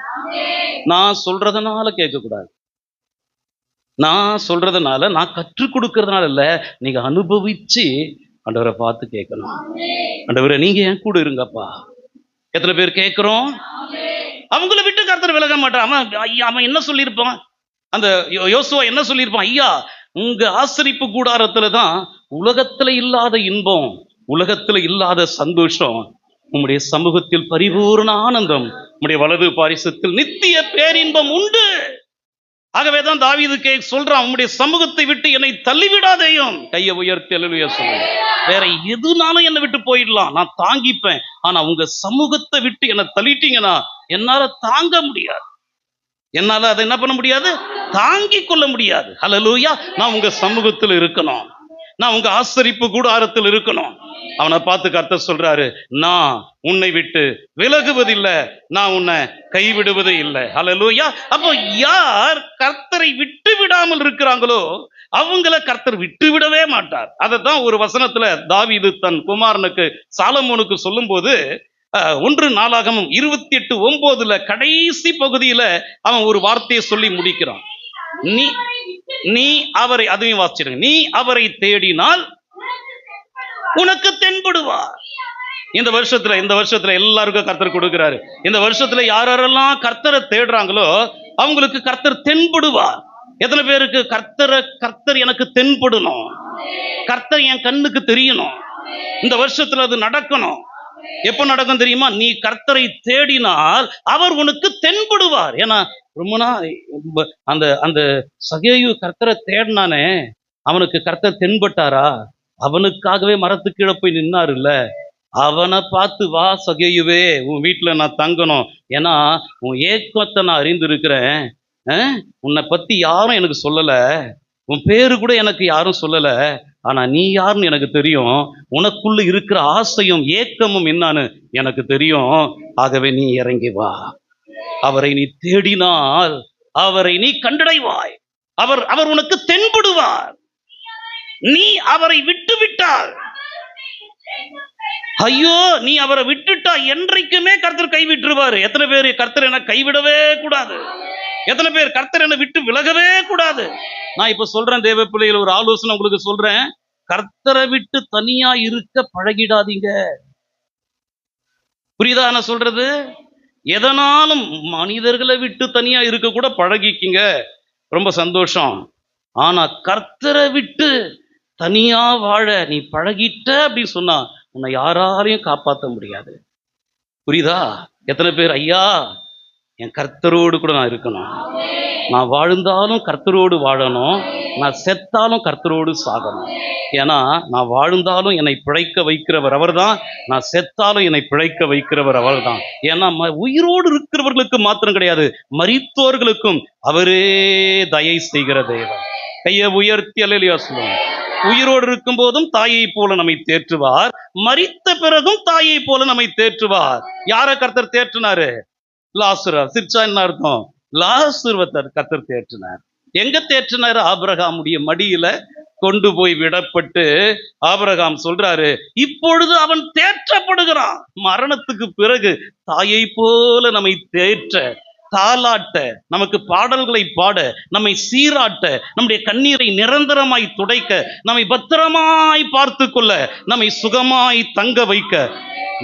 நான் சொல்றதுனால கேட்க கூடாது. நான் சொல்றதுனால, நான் கற்றுக் கொடுக்கறதுனால இல்ல, நீங்க அனுபவிச்சு ஆண்டவரை பார்த்து கேட்கணும். ஆண்டவரே நீங்க என் கூட இருங்கப்பா. எத்தனை பேர் கேட்கிறோம்? அவங்கள விட்டு கர்த்தர் விலக மாட்டான். அவன் ஐயா, அவன் என்ன சொல்லியிருப்பான்? அந்த யோசுவா என்ன சொல்லியிருப்பான்? ஐயா, உங்க ஆசரிப்பு கூடாரத்துல தான் உலகத்துல இல்லாத இன்பம், உலகத்துல இல்லாத சந்தோஷம், உம்முடைய சமூகத்தில் பரிபூர்ண ஆனந்தம், உம்முடைய வலது பாரிசத்தில் நித்திய பேரின்பம் உண்டு. ஆகவேதான் தாவீது சொல்றான், உம்முடைய சமூகத்தை விட்டு என்னை தள்ளிவிடாதேயும். கையை உயர்த்தி அல்லேலூயா சொல்லுங்க. வேற எதுனாலும் என்னை விட்டு போயிடலாம், நான் தாங்கிப்பேன். ஆனா உங்க சமூகத்தை விட்டு என்னை தள்ளிட்டீங்கன்னா என்னால தாங்க முடியாது. என்னால அதை என்ன பண்ண முடியாது? தாங்கிக் கொள்ள முடியாது. அல்லேலூயா. நான் உங்க சமூகத்தில் இருக்கணும், நான் உங்க ஆசரிப்பு கூடாரத்தில் இருக்கணும். அவனை பார்த்து கர்த்தர் சொல்றாரு, நான் உன்னை விட்டு விலகுவதில்லை, நான் உன்னை கைவிடுவதே இல்லை. அல்லேலூயா. அப்போ யார் கர்த்தரை விட்டு விடாமல் இருக்கிறாங்களோ அவங்கள கர்த்தர் விட்டு விடவே மாட்டார். அதைத்தான் ஒரு வசனத்துல தாவீது தன் குமாரனுக்கு சாலமோனுக்கு சொல்லும்போது 1 நாளாகமம் 28:9 கடைசி பகுதியில அவன் ஒரு வார்த்தையை சொல்லி முடிக்கிறான். நீ நீ அவரை, அதையும் வாசிச்சிருங்க, நீ அவரை தேடினால் உனக்கு தென்படுவார். இந்த வருஷத்துல எல்லாருக்கும் கர்த்தர் கொடுக்கிறாரு. இந்த வருஷத்துல யாரெல்லாம் கர்த்தரை தேடுறாங்களோ அவங்களுக்கு கர்த்தர் தென்படுவார். எத்தனை பேருக்கு கர்த்தர் எனக்கு தென்படணும், கர்த்தர் என் கண்ணுக்கு தெரியணும், இந்த வருஷத்துல அது நடக்கணும். எப்ப நடக்கும் தெரியுமா? நீ கர்த்தரை தேடினால் அவர் உனக்கு தென்படுவார். ஏன்னா ரொம்ப நாள் அந்த அந்த சகேயு கர்த்தரை தேடினானே, அவனுக்கு கர்த்தர் தென்பட்டாரா? அவனுக்காகவே மரத்துக்கு கீழே போய் நின்னாரு இல்ல, அவனை பார்த்து வா சகேயுவே, உன் வீட்டுல நான் தங்கணும், ஏன்னா உன் ஏக்கத்தை நான் அறிந்திருக்கிறேன், உன்னை பத்தி யாரும் எனக்கு சொல்லல, உன் பேரு கூட எனக்கு யாரும் சொல்லல, ஆனா நீ யாருன்னு எனக்கு தெரியும், உனக்குள்ள இருக்கிற ஆசையும் ஏக்கமும் என்னன்னு எனக்கு தெரியும். ஆகவே நீ இறங்கி வா, அவரை நீ தேடினால் அவரை நீ கண்டடைவாய், அவர் உனக்கு தென்படுவார். நீ அவரை விட்டு விட்டால், ஐயோ நீ அவரை விட்டுட்டா என்றைக்குமே கர்த்தர் கைவிட்டுருவாரு. எத்தனை பேர் கர்த்தர் என்ன கைவிடவே கூடாது? எத்தனை பேர் கர்த்தர் என்ன விட்டு விலகவே கூடாது? நான் இப்ப சொல்றேன் தேவ பிள்ளைகள், ஒரு ஆலோசனை உங்களுக்கு சொல்றேன். கர்த்தரை விட்டு தனியா இருக்க பழகிடாதீங்க. புரியுதா நான் சொல்றது? எதனாலும் மனிதர்களை விட்டு தனியா இருக்க கூட பழகிக்கிங்க, ரொம்ப சந்தோஷம். ஆனா கர்த்தரை விட்டு தனியா வாழ நீ பழகிட்ட அப்படின்னு சொன்னா உன்னை யாராலையும் காப்பாற்ற முடியாது. புரியுதா? எத்தனை பேர் ஐயா என் கர்த்தரோடு கூட நான் இருக்கணும், நான் வாழ்ந்தாலும் கர்த்தரோடு வாழணும், நான் செத்தாலும் கர்த்தரோடு சாகணும். ஏன்னா நான் வாழ்ந்தாலும் என்னை பிழைக்க வைக்கிறவர் அவர்தான், நான் செத்தாலும் என்னை பிழைக்க வைக்கிறவர் அவர்தான். ஏன்னா உயிரோடு இருக்கிறவர்களுக்கு மாத்திரம் கிடையாது, மரித்தோர்களுக்கும் அவரே தயை செய்கிற தேவன். கையை உயர்த்தி அல்லேலூயா சொல்லுங்க. உயிரோடு இருக்கும் போதும் தாயை போல நம்மை தேற்றுவார், மரித்த பிறகும் தாயை போல நம்மை தேற்றுவார். யார கர்த்தர் தேற்றினாரு? லாசரு. சிரிச்சா என்ன அர்த்தம்? லாசருவை கர்த்தர் தேற்றினார். எங்க தேற்றினாரு? ஆபிரகாமுடைய மடியில கொண்டு போய் விடப்பட்டு ஆபிரகாம் சொல்றாரு, இப்பொழுது அவன் தேற்றப்படுகிறான். மரணத்துக்கு பிறகு தாயை போல நம்மை தேற்ற, தாலாட்ட, நமக்கு பாடல்களை பாட, நம்மை சீராட்ட, நம்முடைய கண்ணீரை நிரந்தரமாய் துடைக்க, நம்மை பத்திரமாய் பார்த்து கொள்ள, நம்மை சுகமாய் தங்க வைக்க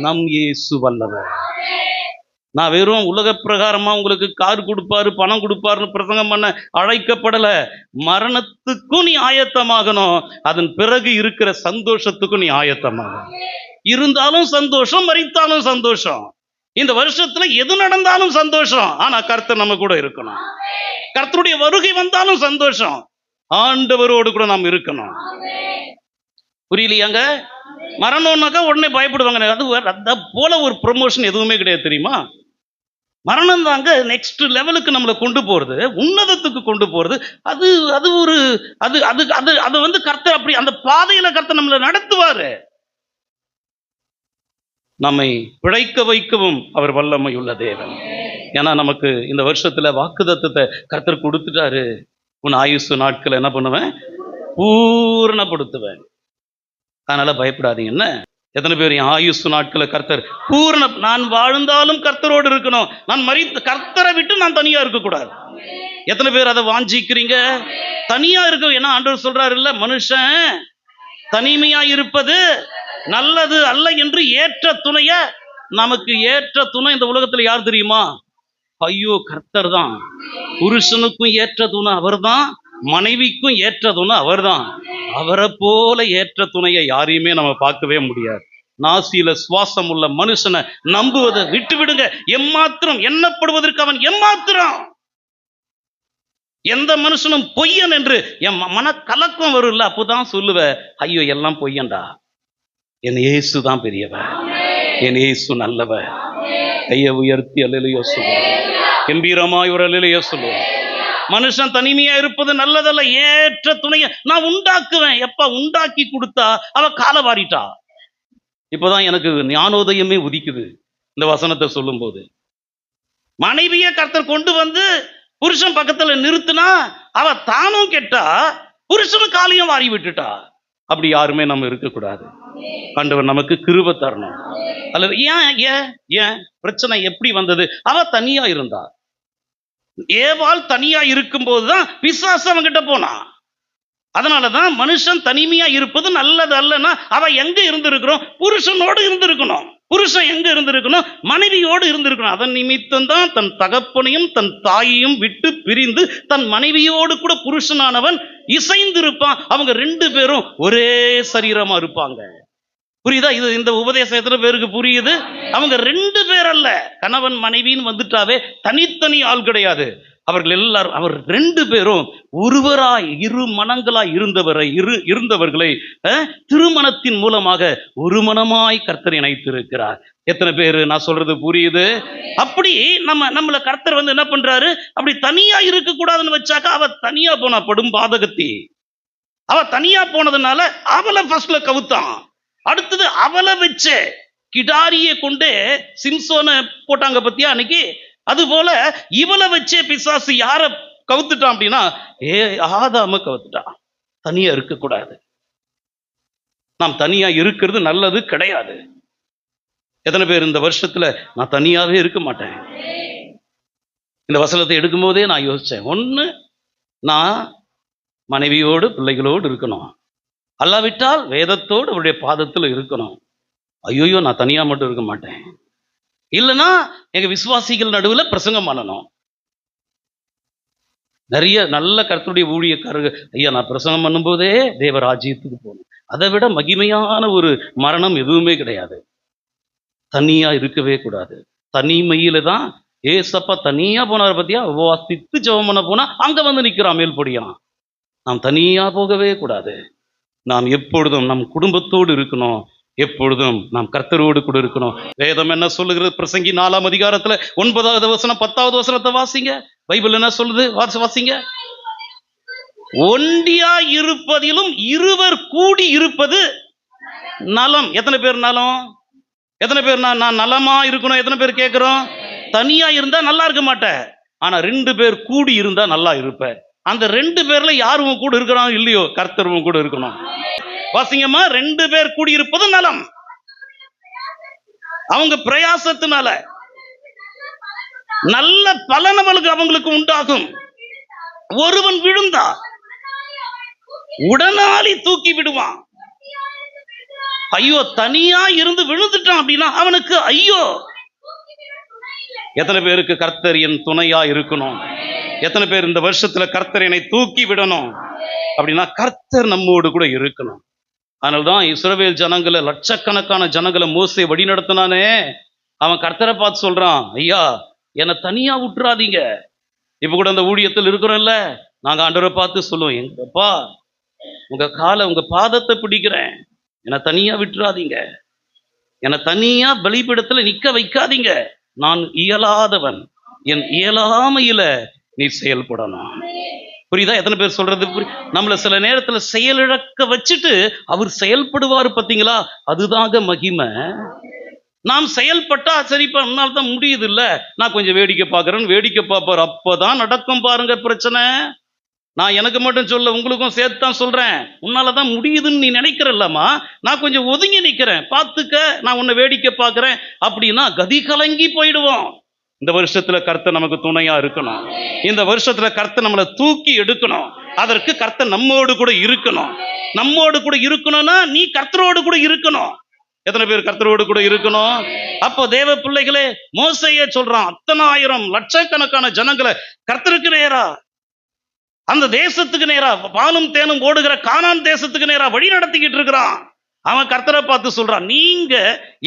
நம் இயேசு வல்லவர். நான் வெறும் உலக பிரகாரமா உங்களுக்கு கார் கொடுப்பாரு பணம் கொடுப்பாருன்னு பிரசங்கம் பண்ண அழைக்கப்படல. மரணத்துக்கும் நீ ஆயத்தமாகணும், அதன் பிறகு இருக்கிற சந்தோஷத்துக்கும் நீ ஆயத்தமாகணும். இருந்தாலும் சந்தோஷம், மரித்தாலும் சந்தோஷம். இந்த வருஷத்துல எது நடந்தாலும் சந்தோஷம். ஆனா கர்த்தர் நம்ம கூட இருக்கணும். கர்த்தருடைய வருகை வந்தாலும் சந்தோஷம், ஆண்டவரோடு கூட நாம் இருக்கணும். புரியலையாங்க? மரணம்னாக்கா உடனே பயப்படுவாங்க. அது போல ஒரு ப்ரொமோஷன் எதுவுமே கிடையாது தெரியுமா? மரணம் தாங்க நெக்ஸ்ட் லெவலுக்கு நம்மளை கொண்டு போறது, உன்னதத்துக்கு கொண்டு போறது. அது அது ஒரு அது அது அது அது வந்து கர்த்தர் அப்படி அந்த பாதையில கர்த்தர் நம்மளை நடத்துவாரு. நம்மை பிழைக்க வைக்கவும் அவர் வல்லமை உள்ள தேவன். ஏன்னா நமக்கு இந்த வருஷத்துல வாக்குத்தத்தத்தை கர்த்தர் கொடுத்துட்டாரு. உன் ஆயுசு நாட்களை என்ன பண்ணுவேன்? பூரணப்படுத்துவேன். அதனால பயப்படாதீங்க. என்ன எத்தனை பேர் என் ஆயுசு நாட்களை கர்த்தர் பூரண நான் வாழ்ந்தாலும் கர்த்தரோடு இருக்கணும், நான் கர்த்தரை விட்டு நான் தனியா இருக்கக்கூடாது. எத்தனை பேர் அதை வாஞ்சிக்கிறீங்க? தனியா இருக்க. ஏன்னா ஆண்டவர் சொல்றாரு இல்ல, மனுஷன் தனிமையா இருப்பது நல்லது அல்ல என்று ஏற்ற துணைய, நமக்கு ஏற்ற துணை இந்த உலகத்துல யார் தெரியுமா? ஐயோ, கர்த்தர் தான். புருஷனுக்கும் ஏற்ற துணை அவர்தான், மனைவிக்கும் ஏற்ற துணை அவர்தான். அவரை போல ஏற்ற துணையை யாரையுமே நம்ம பார்க்கவே முடியாது. நாசியில சுவாசம் உள்ள மனுஷனை நம்புவதை விட்டு விடுங்க. எம்மாத்திரம் எண்ணப்படுவதற்கு அவன் எம்மாத்திரம். எந்த மனுஷனும் பொய்யன் என்று என் மன கலக்கம் வரும்ல, அப்போதான் சொல்லுவ, ஐயோ எல்லாம் பொய்யன்டா, என் இயேசு தான் பெரியவர், என் இயேசு நல்லவர். கையை உயர்த்தி அல்லேலூயா சொல்லுவோம், கம்பீரமாய் ஒரு அல்லேலூயா சொல்லுவோம். மனுஷன் தனிமையா இருப்பது நல்லதல்ல, ஏற்ற துணைய நான் உண்டாக்குவேன். எப்ப உண்டாக்கி கொடுத்தா அவ கால வாரிட்டா. இப்பதான் எனக்கு ஞானோதயமே உதிக்குது இந்த வசனத்தை சொல்லும் போது. மனைவிய கர்த்தர் கொண்டு வந்து புருஷன் பக்கத்துல நிறுத்தினா அவ தானும் கெட்டா, புருஷனும் காலையும் வாரி விட்டுட்டா. அப்படி யாருமே நம்ம இருக்கக்கூடாது. ஆண்டவர் நமக்கு கிருபை தரணும். அல்லது ஏன் பிரச்சனை எப்படி வந்தது? அவ தனியா இருந்தா. ஏவாள் தனியா இருக்கும் போதுதான் பிசாசு அவங்கிட்ட போனா. அதனாலதான் மனுஷன் தனிமையா இருப்பது நல்லது அல்லனா, அவ எங்க இருந்திருக்கிறோம்? புருஷனோடு இருந்திருக்கணும். புருஷன் எங்க இருந்திருக்கணும்? மனைவியோடு இருந்திருக்கணும். அதன் நிமித்தம் தான் தன் தகப்பனையும் தன் தாயையும் விட்டு பிரிந்து தன் மனைவியோடு கூட புருஷனானவன் இசைந்திருப்பான். அவங்க ரெண்டு பேரும் ஒரே சரீரமா இருப்பாங்க. புரியுதா? இது இந்த உபதேசம் எத்தனை பேருக்கு புரியுது? அவங்க ரெண்டு பேர் அல்ல, கணவன் மனைவின்னு வந்துட்டாவே தனித்தனி ஆள் கிடையாது. அவர்கள் எல்லாரும், அவர் ரெண்டு பேரும் ஒருவராய் இரு மனங்களாய் இருந்தவர்களை திருமணத்தின் மூலமாக ஒரு மனமாய் கர்த்தர் இணைத்திருக்கிறார். எத்தனை பேரு நான் சொல்றது புரியுது? அப்படி நம்மள கர்த்தர் வந்து என்ன பண்றாரு? அப்படி தனியா இருக்க கூடாதுன்னு வச்சாக்கா அவ தனியா போனா படும் பாதகத்தி. அவ தனியா போனதுனால அவளை ஃபர்ஸ்ட்ல கவுத்தான். அடுத்தது அவளை வச்சு கிடாரியை கொண்டு சிம்சோனை போட்டாங்க பத்தியா அன்னைக்கு. அது போல இவளை வச்சே பிசாசு யார கவுத்துட்டான் அப்படின்னா ஆதாம கவுத்துட்டான். தனியா இருக்கக்கூடாது. நாம் தனியா இருக்கிறது நல்லது கிடையாது. எத்தனை பேர் இந்த வருஷத்துல நான் தனியாவே இருக்க மாட்டேன்? இந்த வசனத்தை எடுக்கும் போதே நான் யோசிச்சேன். ஒண்ணு, நான் மனைவியோடு பிள்ளைகளோடு இருக்கணும், அல்லாவிட்டால் வேதத்தோடு அவருடைய பாதத்துல இருக்கணும். ஐயோ, நான் தனியா மட்டும் இருக்க மாட்டேன். இல்லைன்னா எங்க விசுவாசிகள் நடுவில் பிரசங்கம் பண்ணணும். நிறைய நல்ல கர்த்தருடைய ஊழியக்காரர்கள், ஐயா நான் பிரசங்கம் பண்ணும்போதே தேவராஜ்யத்துக்கு போகணும். அதை விட மகிமையான ஒரு மரணம் எதுவுமே கிடையாது. தனியா இருக்கவே கூடாது. தனிமையில தான் ஏசப்பா தனியா போனார் பத்தியா, உபவாசித்து ஜெபம் பண்ண போனா அங்க வந்து நிக்கிறான் மேல்படியான். நாம் தனியா போகவே கூடாது. நாம் எப்பொழுதும் நம் குடும்பத்தோடு இருக்கணும். எப்பொழுதும் நாம் கர்த்தரோடு கூட இருக்கணும். வேதம் என்ன சொல்லுகிறது? பிரசங்கி 4ஆம் அதிகாரத்துல 9வது வசனம் 10வது வசனத்தை வாசிங்க. பைபிள் என்ன சொல்லுது? வாசிங்க. ஒண்டியா இருப்பதிலும் இருவர் கூடி இருப்பது நலம். எத்தனை பேர் நலம்? எத்தனை பேர் நான் நலமா இருக்கணும்? எத்தனை பேர் கேட்கிறோம்? தனியா இருந்தா நல்லா இருக்க மாட்டேன், ஆனா 2 பேர் கூடி இருந்தா நல்லா இருப்ப. அந்த 2 பேர்ல யாரும் கூட இருக்கிறான் இல்லையோ, கர்த்தரும் கூட இருக்கணும். வாசிங்கம்மா. 2 பேர் கூடியிருப்பது நலம். அவங்க பிரயாசத்தினால நல்ல பலன் அவங்களுக்கு உண்டாகும். ஒருவன் விழுந்தா உடனாளி தூக்கி விடுவான். ஐயோ, தனியா இருந்து விழுந்துட்டான் அப்படின்னா அவனுக்கு ஐயோ. எத்தனை பேருக்கு கர்த்தர் என் துணையா இருக்கணும்? எத்தனை பேர் இந்த வருஷத்துல கர்த்தர் என்னை தூக்கி விடணும் அப்படின்னா கர்த்தர் நம்மோடு கூட இருக்கணும். அதனால்தான் இஸ்ரவேல் ஜனங்களை, லட்சக்கணக்கான ஜனங்களை மோசே வழி நடத்தினானே, அவன் கர்த்தரை பார்த்து சொல்றான், ஐயா என்னை தனியா விட்டுறாதீங்க. இப்ப கூட அந்த ஊழியத்தில் இருக்கிறோம்ல, நாங்க ஆண்டவரை பார்த்து சொல்லுவோம், எங்கப்பா உங்க பாதத்தை பிடிக்கிறேன், என்னை தனியா விட்டுறாதீங்க, என்னை தனியா பலிபீடத்துல நிக்க வைக்காதீங்க, நான் இயலாதவன், என் இயலாமையில நீ செயல்படணும். புரியுதா? எத்தனை பேர் சொல்றது? நம்மள சில நேரத்துல செயலிழக்க வச்சுட்டு அவர் செயல்படுவாரு பார்த்தீங்களா, அதுதாங்க மகிமை. நாம் செயல்பட்டா சரிப்பா என்னால தான் முடியுது இல்ல, நான் கொஞ்சம் வேடிக்கை பார்க்கறேன்னு வேடிக்கை பார்ப்பார். அப்பதான் நடக்கும் பாருங்க பிரச்சனை. நான் எனக்கு மட்டும் சொல்ல, உங்களுக்கும் சேர்த்து தான் சொல்றேன். உன்னாலதான் முடியுதுன்னு நீ நினைக்கிறல்லம்மா, நான் கொஞ்சம் ஒதுங்கி நிக்கிறேன், பார்த்துக்க, நான் உன்னை வேடிக்கை பார்க்கிறேன் அப்படின்னா கதி கலங்கி போயிடுவோம். இந்த வருஷத்துல கர்த்தர் நமக்கு துணையா இருக்கணும். இந்த வருஷத்துல கர்த்தர் நம்மளை தூக்கி எடுக்கணும். அதற்கு கர்த்தர் நம்மோடு கூட இருக்கணும். நம்மோடு கூட இருக்கணும்னா நீ கர்த்தரோடு கூட இருக்கணும். எத்தனை பேர் கர்த்தரோடு கூட இருக்கணும்? அப்போ தேவ பிள்ளைகளே, மோசேயே சொல்றான், அத்தனை ஆயிரம் லட்சக்கணக்கான ஜனங்களை கர்த்தருக்கு நேரா, அந்த தேசத்துக்கு நேரா, பாலும் தேனும் ஓடுகிற கானான் தேசத்துக்கு நேரா வழி நடத்திக்கிட்டு இருக்கிறான். அவன் கர்த்தரை பார்த்து சொல்றான், நீங்க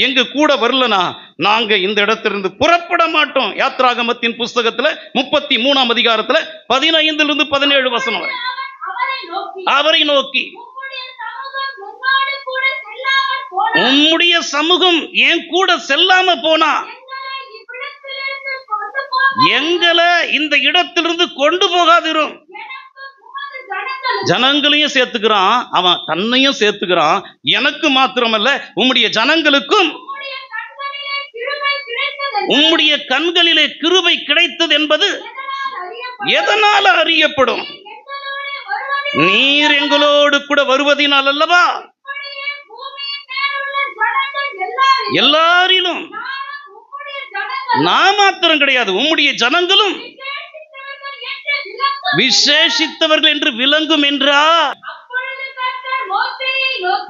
எங்க கூட வரலனா நாங்க இந்த இடத்திலிருந்து புறப்பட மாட்டோம். யாத்ராகமத்தின் புஸ்தகத்துல 33ஆம் அதிகாரத்துல 15 17 வசனம் வரை. அவரை நோக்கி, உம்முடைய சமூகம் என் கூட செல்லாம போனா எங்களை இந்த இடத்திலிருந்து கொண்டு போகாதிரும். ஜனங்களையும் சேர்த்துக்கிறான், அவன் தன்னையும் சேர்த்துக்கிறான். எனக்கு மாத்திரமல்ல, உம்முடைய ஜனங்களுக்கும் உம்முடைய கண்களிலே கிருபை கிடைத்தது என்பது எதனால அறியப்படும்? நீர் எங்களோடு கூட வருவதினால் அல்லவா? எல்லாரிலும் நான் மாத்திரம் கிடையாது, உம்முடைய ஜனங்களும் விசேஷித்தவர்கள் என்று விளங்கும் என்றார்.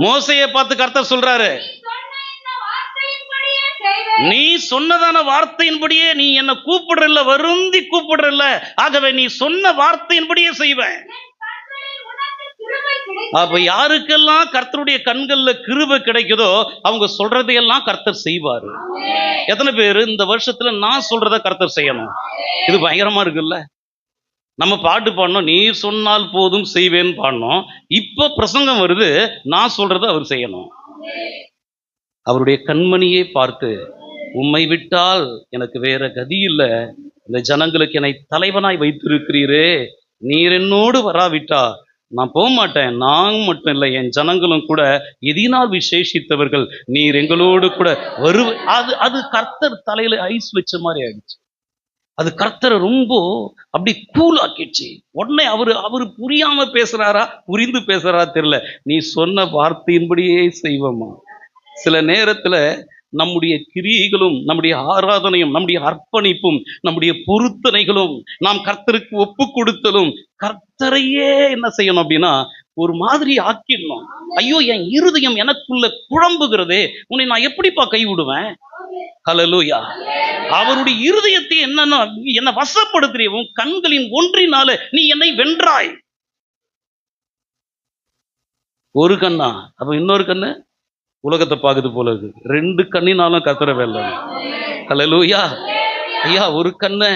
மோசேயை பார்த்து கர்த்தர் சொல்றாரு, நீ சொன்னதான வார்த்தையின்படியே, நீ என்ன கூப்பிடுறல்ல, வருந்தி கூப்பிடுறல்ல, ஆகவே நீ சொன்ன வார்த்தையின்படியே செய்வேன். அப்ப யாருக்கெல்லாம் கர்த்தருடைய கண்கள்ல கிருபை கிடைக்குதோ அவங்க சொல்றதையெல்லாம் கர்த்தர் செய்வாரு. எத்தனை பேரு இந்த வருஷத்துல நான் சொல்றத கர்த்தர் செய்யணும்? இது பயங்கரமா இருக்குல்ல. நம்ம பாட்டு பாடணும், நீ சொன்னால் போதும் செய்வேன்னு பாடணும். இப்ப பிரசங்கம் வருது, நான் சொல்றத அவர் செய்யணும். அவருடைய கண்மணியை பார்த்து, உம்மை விட்டால் எனக்கு வேற கதி இல்லை, இந்த ஜனங்களுக்கு என்னை தலைவனாய் வைத்திருக்கிறீரே, நீர் என்னோடு வராவிட்டா நான் போக மாட்டேன். நான் மட்டும் இல்லை, என் ஜனங்களும் கூட எதினால் விசேஷித்தவர்கள், நீர் எங்களோடு கூட அது கர்த்தர் தலையில ஐஸ் வச்ச மாதிரி ஆயிடுச்சு. அது கர்த்தரை ரொம்ப அப்படி கூல் ஆக்கிடுச்சு. உடனே அவரு புரியாம பேசுறாரா, புரிந்து பேசுறாரா தெரியல, நீ சொன்ன வார்த்தையின்படியே செய்வோமா. சில நேரத்துல நம்முடைய கிரியைகளும், நம்முடைய ஆராதனையும், நம்முடைய அர்ப்பணிப்பும், நம்முடைய பொருத்தனைகளும், நாம் கர்த்தருக்கு ஒப்பு கொடுத்தலும் கர்த்தரையே என்ன செய்யணும் அப்படின்னா ஒரு மாதிரி ஆக்கிடணும். ஐயோ, என் இருதயம் எனக்குள்ள குழம்புகிறதே, உன்னை நான் எப்படிப்பா கைவிடுவேன்? ஹல்லேலூயா. அவருடைய இருதயத்தை என்ன வசப்படுத்துறிய, உன் கண்களின் ஒன்றினால நீ என்னை வென்றாய். ஒரு கண்ணா, அப்ப இன்னொரு கண்ணு உலகத்தை பார்க்குது போல இருக்கு. 2 கண்ணினாலும் கர்த்தரை வெல்லணும். ஹல்லேலூயா. ஐயா, ஒரு கண்ணை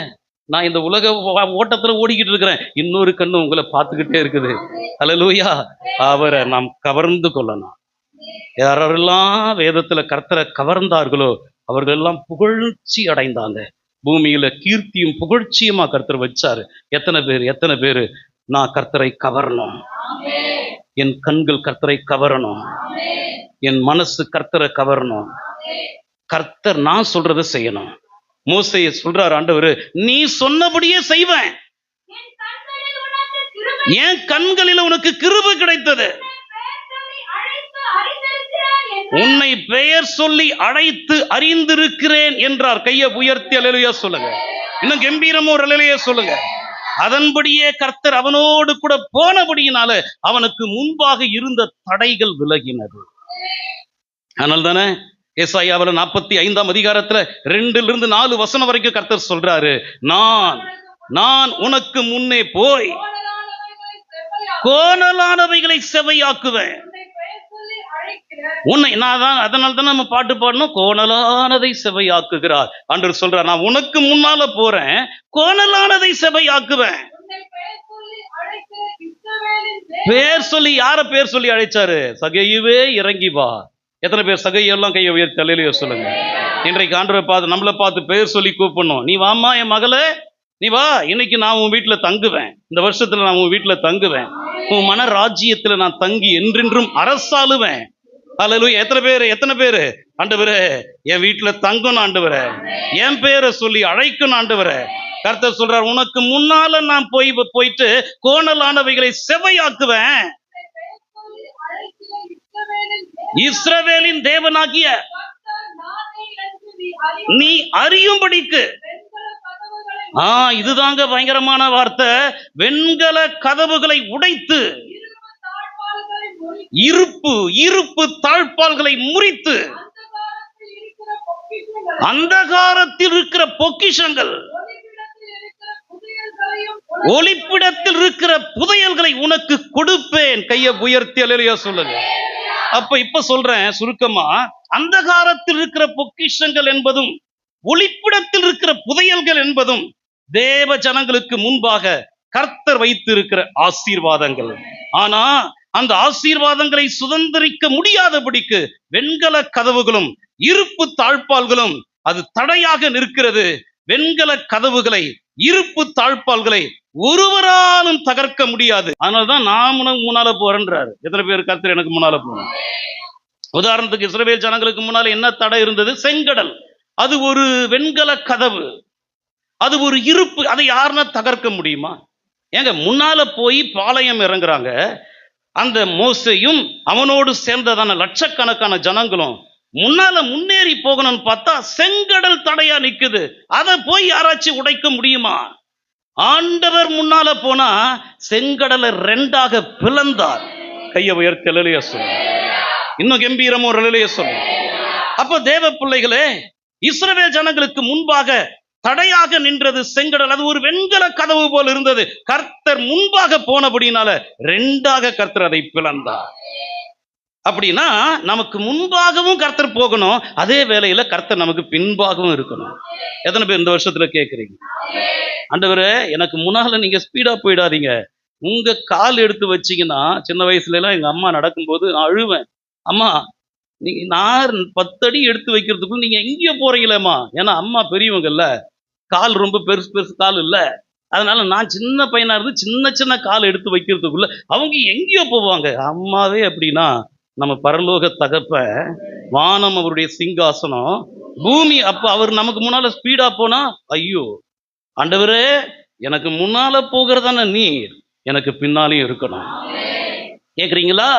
நான் இந்த உலக ஓட்டத்துல ஓடிக்கிட்டு இருக்கிறேன், இன்னொரு கண்ணு உங்களை பார்த்துக்கிட்டே இருக்குது. ஹல்லேலூயா. அவரை நாம் கவர்ந்து கொள்ளணும். யாரெல்லாம் வேதத்துல கர்த்தரை கவர்ந்தார்களோ அவர்கள் எல்லாம் புகழ்ச்சி அடைந்தாங்க. பூமியில கீர்த்தியும் புகழ்ச்சியுமா கர்த்தர் வச்சாரு. எத்தனை பேரு நான் கர்த்தரை கவரணும், என் கண்கள் கர்த்தரை கவரணும், என் மனசு கர்த்தரை கவரணும், கர்த்தர் நான் சொல்றதை செய்யணும். மோசேயை சொல்றாரு ஆண்டவர், நீ சொன்னபடியே செய்வேன், என் கண்களில் உனக்கு கிருபை கிடைத்தது, உன்னை பெயர் சொல்லி அழைத்து அறிந்திருக்கிறேன் என்றார். கையை உயர்த்தி அல்லேலூயா சொல்லுங்க. இன்னும் கம்பீரமா ஒரு அல்லேலூயா சொல்லுங்க. அதன்படியே கர்த்தர் அவனோடு கூட போனபடியினால அவனுக்கு முன்பாக இருந்த தடைகள் விலகினது. அதனால தானே ஏசாயாவுல 45ஆம் அதிகாரத்துல 2-4 வசனம் வரைக்கும் கர்த்தர் சொல்றாரு, நான் உனக்கு முன்னே போய் கோணலானவைகளை செவையாக்குவேன். உன்னை நான் தான், அதனால தான் நம்ம பாட்டு பாடணும், கோணலானதை செவையாக்குகிறார். ஆண்டவர் சொல்றார், நான் உனக்கு முன்னால போறேன், கோணலானதை செவையாக்குவேன். பேர் சொல்லி, யார பேர் சொல்லி அழைச்சாரு? சகையுவே இறங்கி வா. எத்தனை பேர் சகையெல்லாம் கையை உயர்த்தி அல்லேலூயா சொல்லுங்க. இன்றைக்கு ஆண்டவரை பார்த்து, நம்மளை பார்த்து பேர் சொல்லி கூப்பிடணும். நீ வாம்மா என் மகளே, நீ வா, இன்னைக்கு நான் உன் வீட்டுல தங்குவேன், இந்த வருஷத்துல நான் உன் வீட்டுல தங்குவேன், உன் மன ராஜ்யத்துல நான் தங்கி என்றென்றும் அரசாளுவேன். அல்லேலூயா. எத்தனை பேரு ஆண்டவரே என் வீட்டுல தங்கணும், ஆண்டவரே என் பேரை சொல்லி அழைக்கணும், ஆண்டவரே கர்த்தர் சொல்றார், உனக்கு முன்னால நான் போயிட்டு கோணலானவைகளை செவையாக்குவேன். இஸ்ரவேலின் தேவனாகிய நீ அறியும்படிக்கு. இதுதாங்க பயங்கரமான வார்த்தை. வெண்கல கதவுகளை உடைத்து, இருப்பு தாழ்பால்களை முறித்து, அந்தகாரத்தில் இருக்கிற பொக்கிஷங்கள், ஒளிப்பிடத்தில் இருக்கிற புதையல்களை உனக்கு கொடுப்பேன். கையை உயர்த்தி அல்லேலூயா சொல்லுங்க. இப்ப சொல்றேன் சுருக்கமா, அந்தகாரத்தில் இருக்கிற பொக்கிஷங்கள் என்பதும் ஒளிப்பிடத்தில் இருக்கிற புதையல்கள் என்பதும் தேவ ஜனங்களுக்கு முன்பாக கர்த்தர் வைத்து இருக்கிற ஆசீர்வாதங்கள். ஆனா அந்த ஆசீர்வாதங்களை சுதந்திரிக்க முடியாதபடிக்கு வெண்கல கதவுகளும் இருப்பு தாழ்பால்களும் அது தடையாக நிற்கிறது. வெண்கல கதவுகளை, இருப்பு தாழ்பால்களை ஒருவராலும் தகர்க்க முடியாது. அதனால்தான் நான் உனக்கு முன்னால போறேன்றாரு. எத்தனை பேர் கர்த்தர் எனக்கு முன்னால போறேன்? உதாரணத்துக்கு இஸ்ரவேல் ஜனங்களுக்கு முன்னால என்ன தடை இருந்தது? செங்கடல். அது ஒரு வெண்கல கதவு, அது ஒரு இருப்பு. அதை யாருன்னா தகர்க்க முடியுமா? ஏங்க, முன்னால போய் பாளையம் இறங்குறாங்க. அந்த மோசேயும் அவனோடு சேர்ந்ததான லட்சக்கணக்கான ஜனங்களும் முன்னால முன்னேறி போகணும்னு பார்த்தா செங்கடல் தடையா நிக்குது. அதை போய் யாராச்சும் உடைக்க முடியுமா? ஆண்டவர் முன்னால போனா செங்கடலை ரெண்டாக பிளந்தார். கையை உயர்த்தி அல்லேலூயா சொல்லுங்க. இன்னும் கம்பீரமா ஒரு அல்லேலூயா சொல்லுங்க. அப்ப தேவ பிள்ளைகளே, இஸ்ரவேல் ஜனங்களுக்கு முன்பாக தடையாக நின்றது செங்கடல். அது ஒரு வெண்கல கதவு போல் இருந்தது. கர்த்தர் முன்பாக போனபடினால ரெண்டாக கர்த்தர் அதை பிளந்தார். அப்படின்னா நமக்கு முன்பாகவும் கர்த்தர் போகணும், அதே வேளையில கர்த்தர் நமக்கு பின்பாகவும் இருக்கணும். எத்தனை பேர் இந்த வருஷத்துல கேட்குறீங்க, ஆண்டவரே எனக்கு முன்னால நீங்க ஸ்பீடா போயிடாதீங்க, உங்க கால் எடுத்து வச்சீங்கன்னா. சின்ன வயசுல எல்லாம் எங்க அம்மா நடக்கும்போது நான் அழுவேன், அம்மா நீங்க நான் 10 அடி எடுத்து வைக்கிறதுக்குள்ள நீங்க எங்கேயோ போறீங்களேம்மா. ஏன்னா அம்மா பெரியவங்கல்ல, கால் ரொம்ப பெருசு பெருசு கால் இல்லை. அதனால நான் சின்ன பையனா இருந்து சின்ன சின்ன கால் எடுத்து வைக்கிறதுக்குள்ள அவங்க எங்கேயோ போவாங்க. அம்மாவே அப்படின்னா நம்ம பரலோக தகப்ப, வானம் அவருடைய சிங்காசனம், பூமி. அப்ப அவர் நமக்கு முன்னால ஸ்பீடா போனா, ஐயோ ஆண்டவரே எனக்கு முன்னால போகிறதான நீர் எனக்கு பின்னாலையும் இருக்கணும். கேக்குறீங்களா?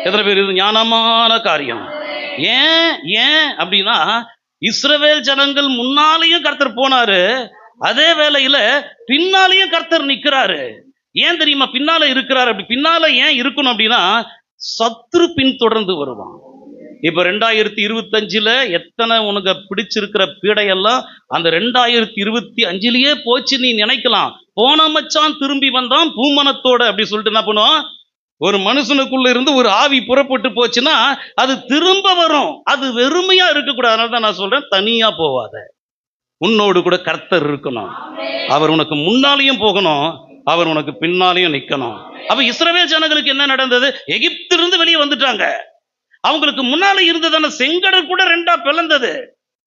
எத்தனை பேர்? இது ஞானமான காரியம். ஏன் அப்படின்னா, இஸ்ரவேல் ஜனங்கள் முன்னாலேயும் கர்த்தர் போனாரு, அதே வேளையில பின்னாலேயும் கர்த்தர் நிக்கிறாரு. ஏன் தெரியுமா பின்னால இருக்கிறாரு? அப்படி பின்னால ஏன் இருக்கணும் அப்படின்னா, சத்துரு பின்தொடர்ந்து வருவான். இப்ப 2025 எத்தனை உனக்கு பிடிச்சிருக்கிற பீடையெல்லாம் அந்த 2025 போச்சு நீ நினைக்கலாம். போன மச்சான் திரும்பி வந்தான் பூமனத்தோட அப்படி சொல்லிட்டு என்ன பண்ணுவோம்? ஒரு மனுஷனுக்குள்ள இருந்து ஒரு ஆவி புறப்பட்டு போச்சுன்னா அது திரும்ப வரும். அது வெறுமையா இருக்கக்கூடாது. அதனால தான் நான் சொல்றேன், தனியா போவாத, உன்னோடு கூட கர்த்தர் இருக்கணும். அவர் உனக்கு முன்னாலேயும் போகணும், அவர் உனக்கு பின்னாலேயும் நிக்கணும். அப்ப இஸ்ரவேல் ஜனங்களுக்கு என்ன நடந்தது? எகிப்திலிருந்து வெளியே வந்துட்டாங்க. அவங்களுக்கு முன்னால இருந்ததான செங்கடல் கூட ரெண்டா பிளந்தது.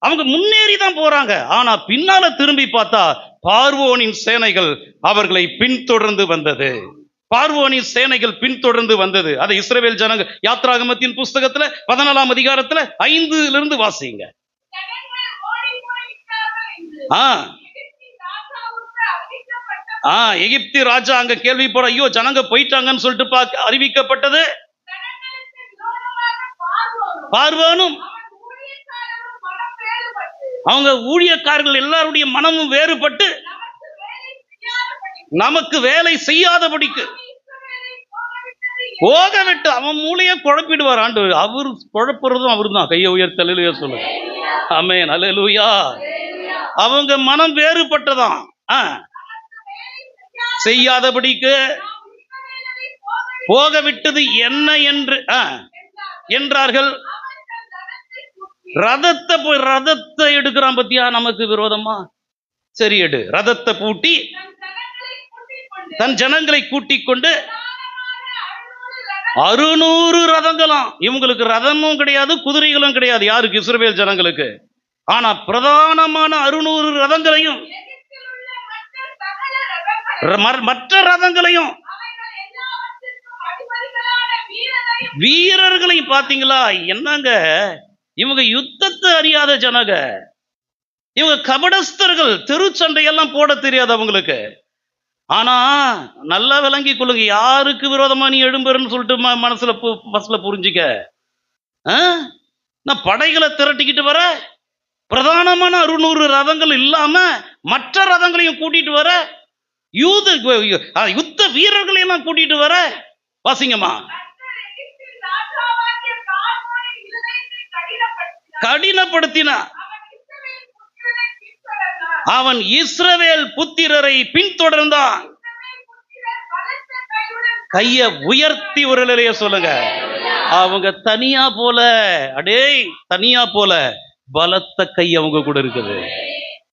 அவங்க முன்னேறி தான் போறாங்க. ஆனா பின்னால திரும்பி பார்த்தா பார்வோனின் சேனைகள் அவர்களை பின்தொடர்ந்து வந்தது. பார்வோனின் சேனைகள் பின்தொடர்ந்து வந்தது. அதை இஸ்ரவேல் ஜனங்கள் யாத்ராகமத்தின் புஸ்தகத்துல 14ஆம் அதிகாரத்துல 5 வாசிங்க. எகிப்தி ராஜா அங்க கேள்விப்பட, ஐயோ ஜனங்க போயிட்டாங்கன்னு சொல்லிட்டு அறிவிக்கப்பட்டது. பார்வோனும் அவங்க ஊழியக்காரர்கள் எல்லாருடைய மனமும் வேறுபட்டு நமக்கு வேலை செய்யாதபடிக்கு போக விட்டு அவன் மூளையை குழப்பிடுவார் ஆண்டவர். அவர் குழப்புறதும் அவரு தான். கையை உயர்த்தி அல்லேலூயா சொல்லுங்க. ஆமென், அல்லேலூயா. அவங்க மனம் வேறுபட்டதான். செய்யாதபடிக்கு போக விட்டது என்ன என்று என்றார்கள். ரதத்தை எடுக்கிறான் பத்தியா நமக்கு விரோதமா. சரி எடு. ரதத்தை பூட்டி தன் ஜனங்களை கூட்டிக் கொண்டு 600 ரதங்களாம். இவங்களுக்கு ரதமும் கிடையாது, குதிரைகளும் கிடையாது. யாருக்கு? இஸ்ரவேல் ஜனங்களுக்கு. ஆனா பிரதானமான 600 ரதங்களையும் மற்ற ரதங்களையும் வீரர்களையும் பாத்தீங்களா? என்னங்க இவங்க யுத்தத்தை அறியாத ஜனங்க. இவங்க கபடஸ்தர்கள், தெருச்சண்டையெல்லாம் போட தெரியாது அவங்களுக்கு. ஆனா நல்லா விளங்கி கொள்ளுங்க, யாருக்கு விரோதமா நீ எழும்புறன்னு சொல்லிட்டு மனசுல மனசுல புரிஞ்சுக்க. ஆ? நான் படைகளை திரட்டிக்கிட்டு வர, பிரதானமான 600 ரதங்கள் இல்லாம மற்ற ரதங்களையும் கூட்டிட்டு வர, யுத்த வீரர்களை எல்லாம் கூட்டிட்டு வர. வாசிங்கம்மா. கடினப்படுத்தினா அவன் இஸ்ரவேல் புத்திரரை பின்தொடர்ந்தான். கைய உயர்த்தி ஒரு நிலைய சொல்லுங்க. அவங்க தனியா போல, அடேய் தனியா போல, பலத்த கை அவங்க கூட இருக்குது.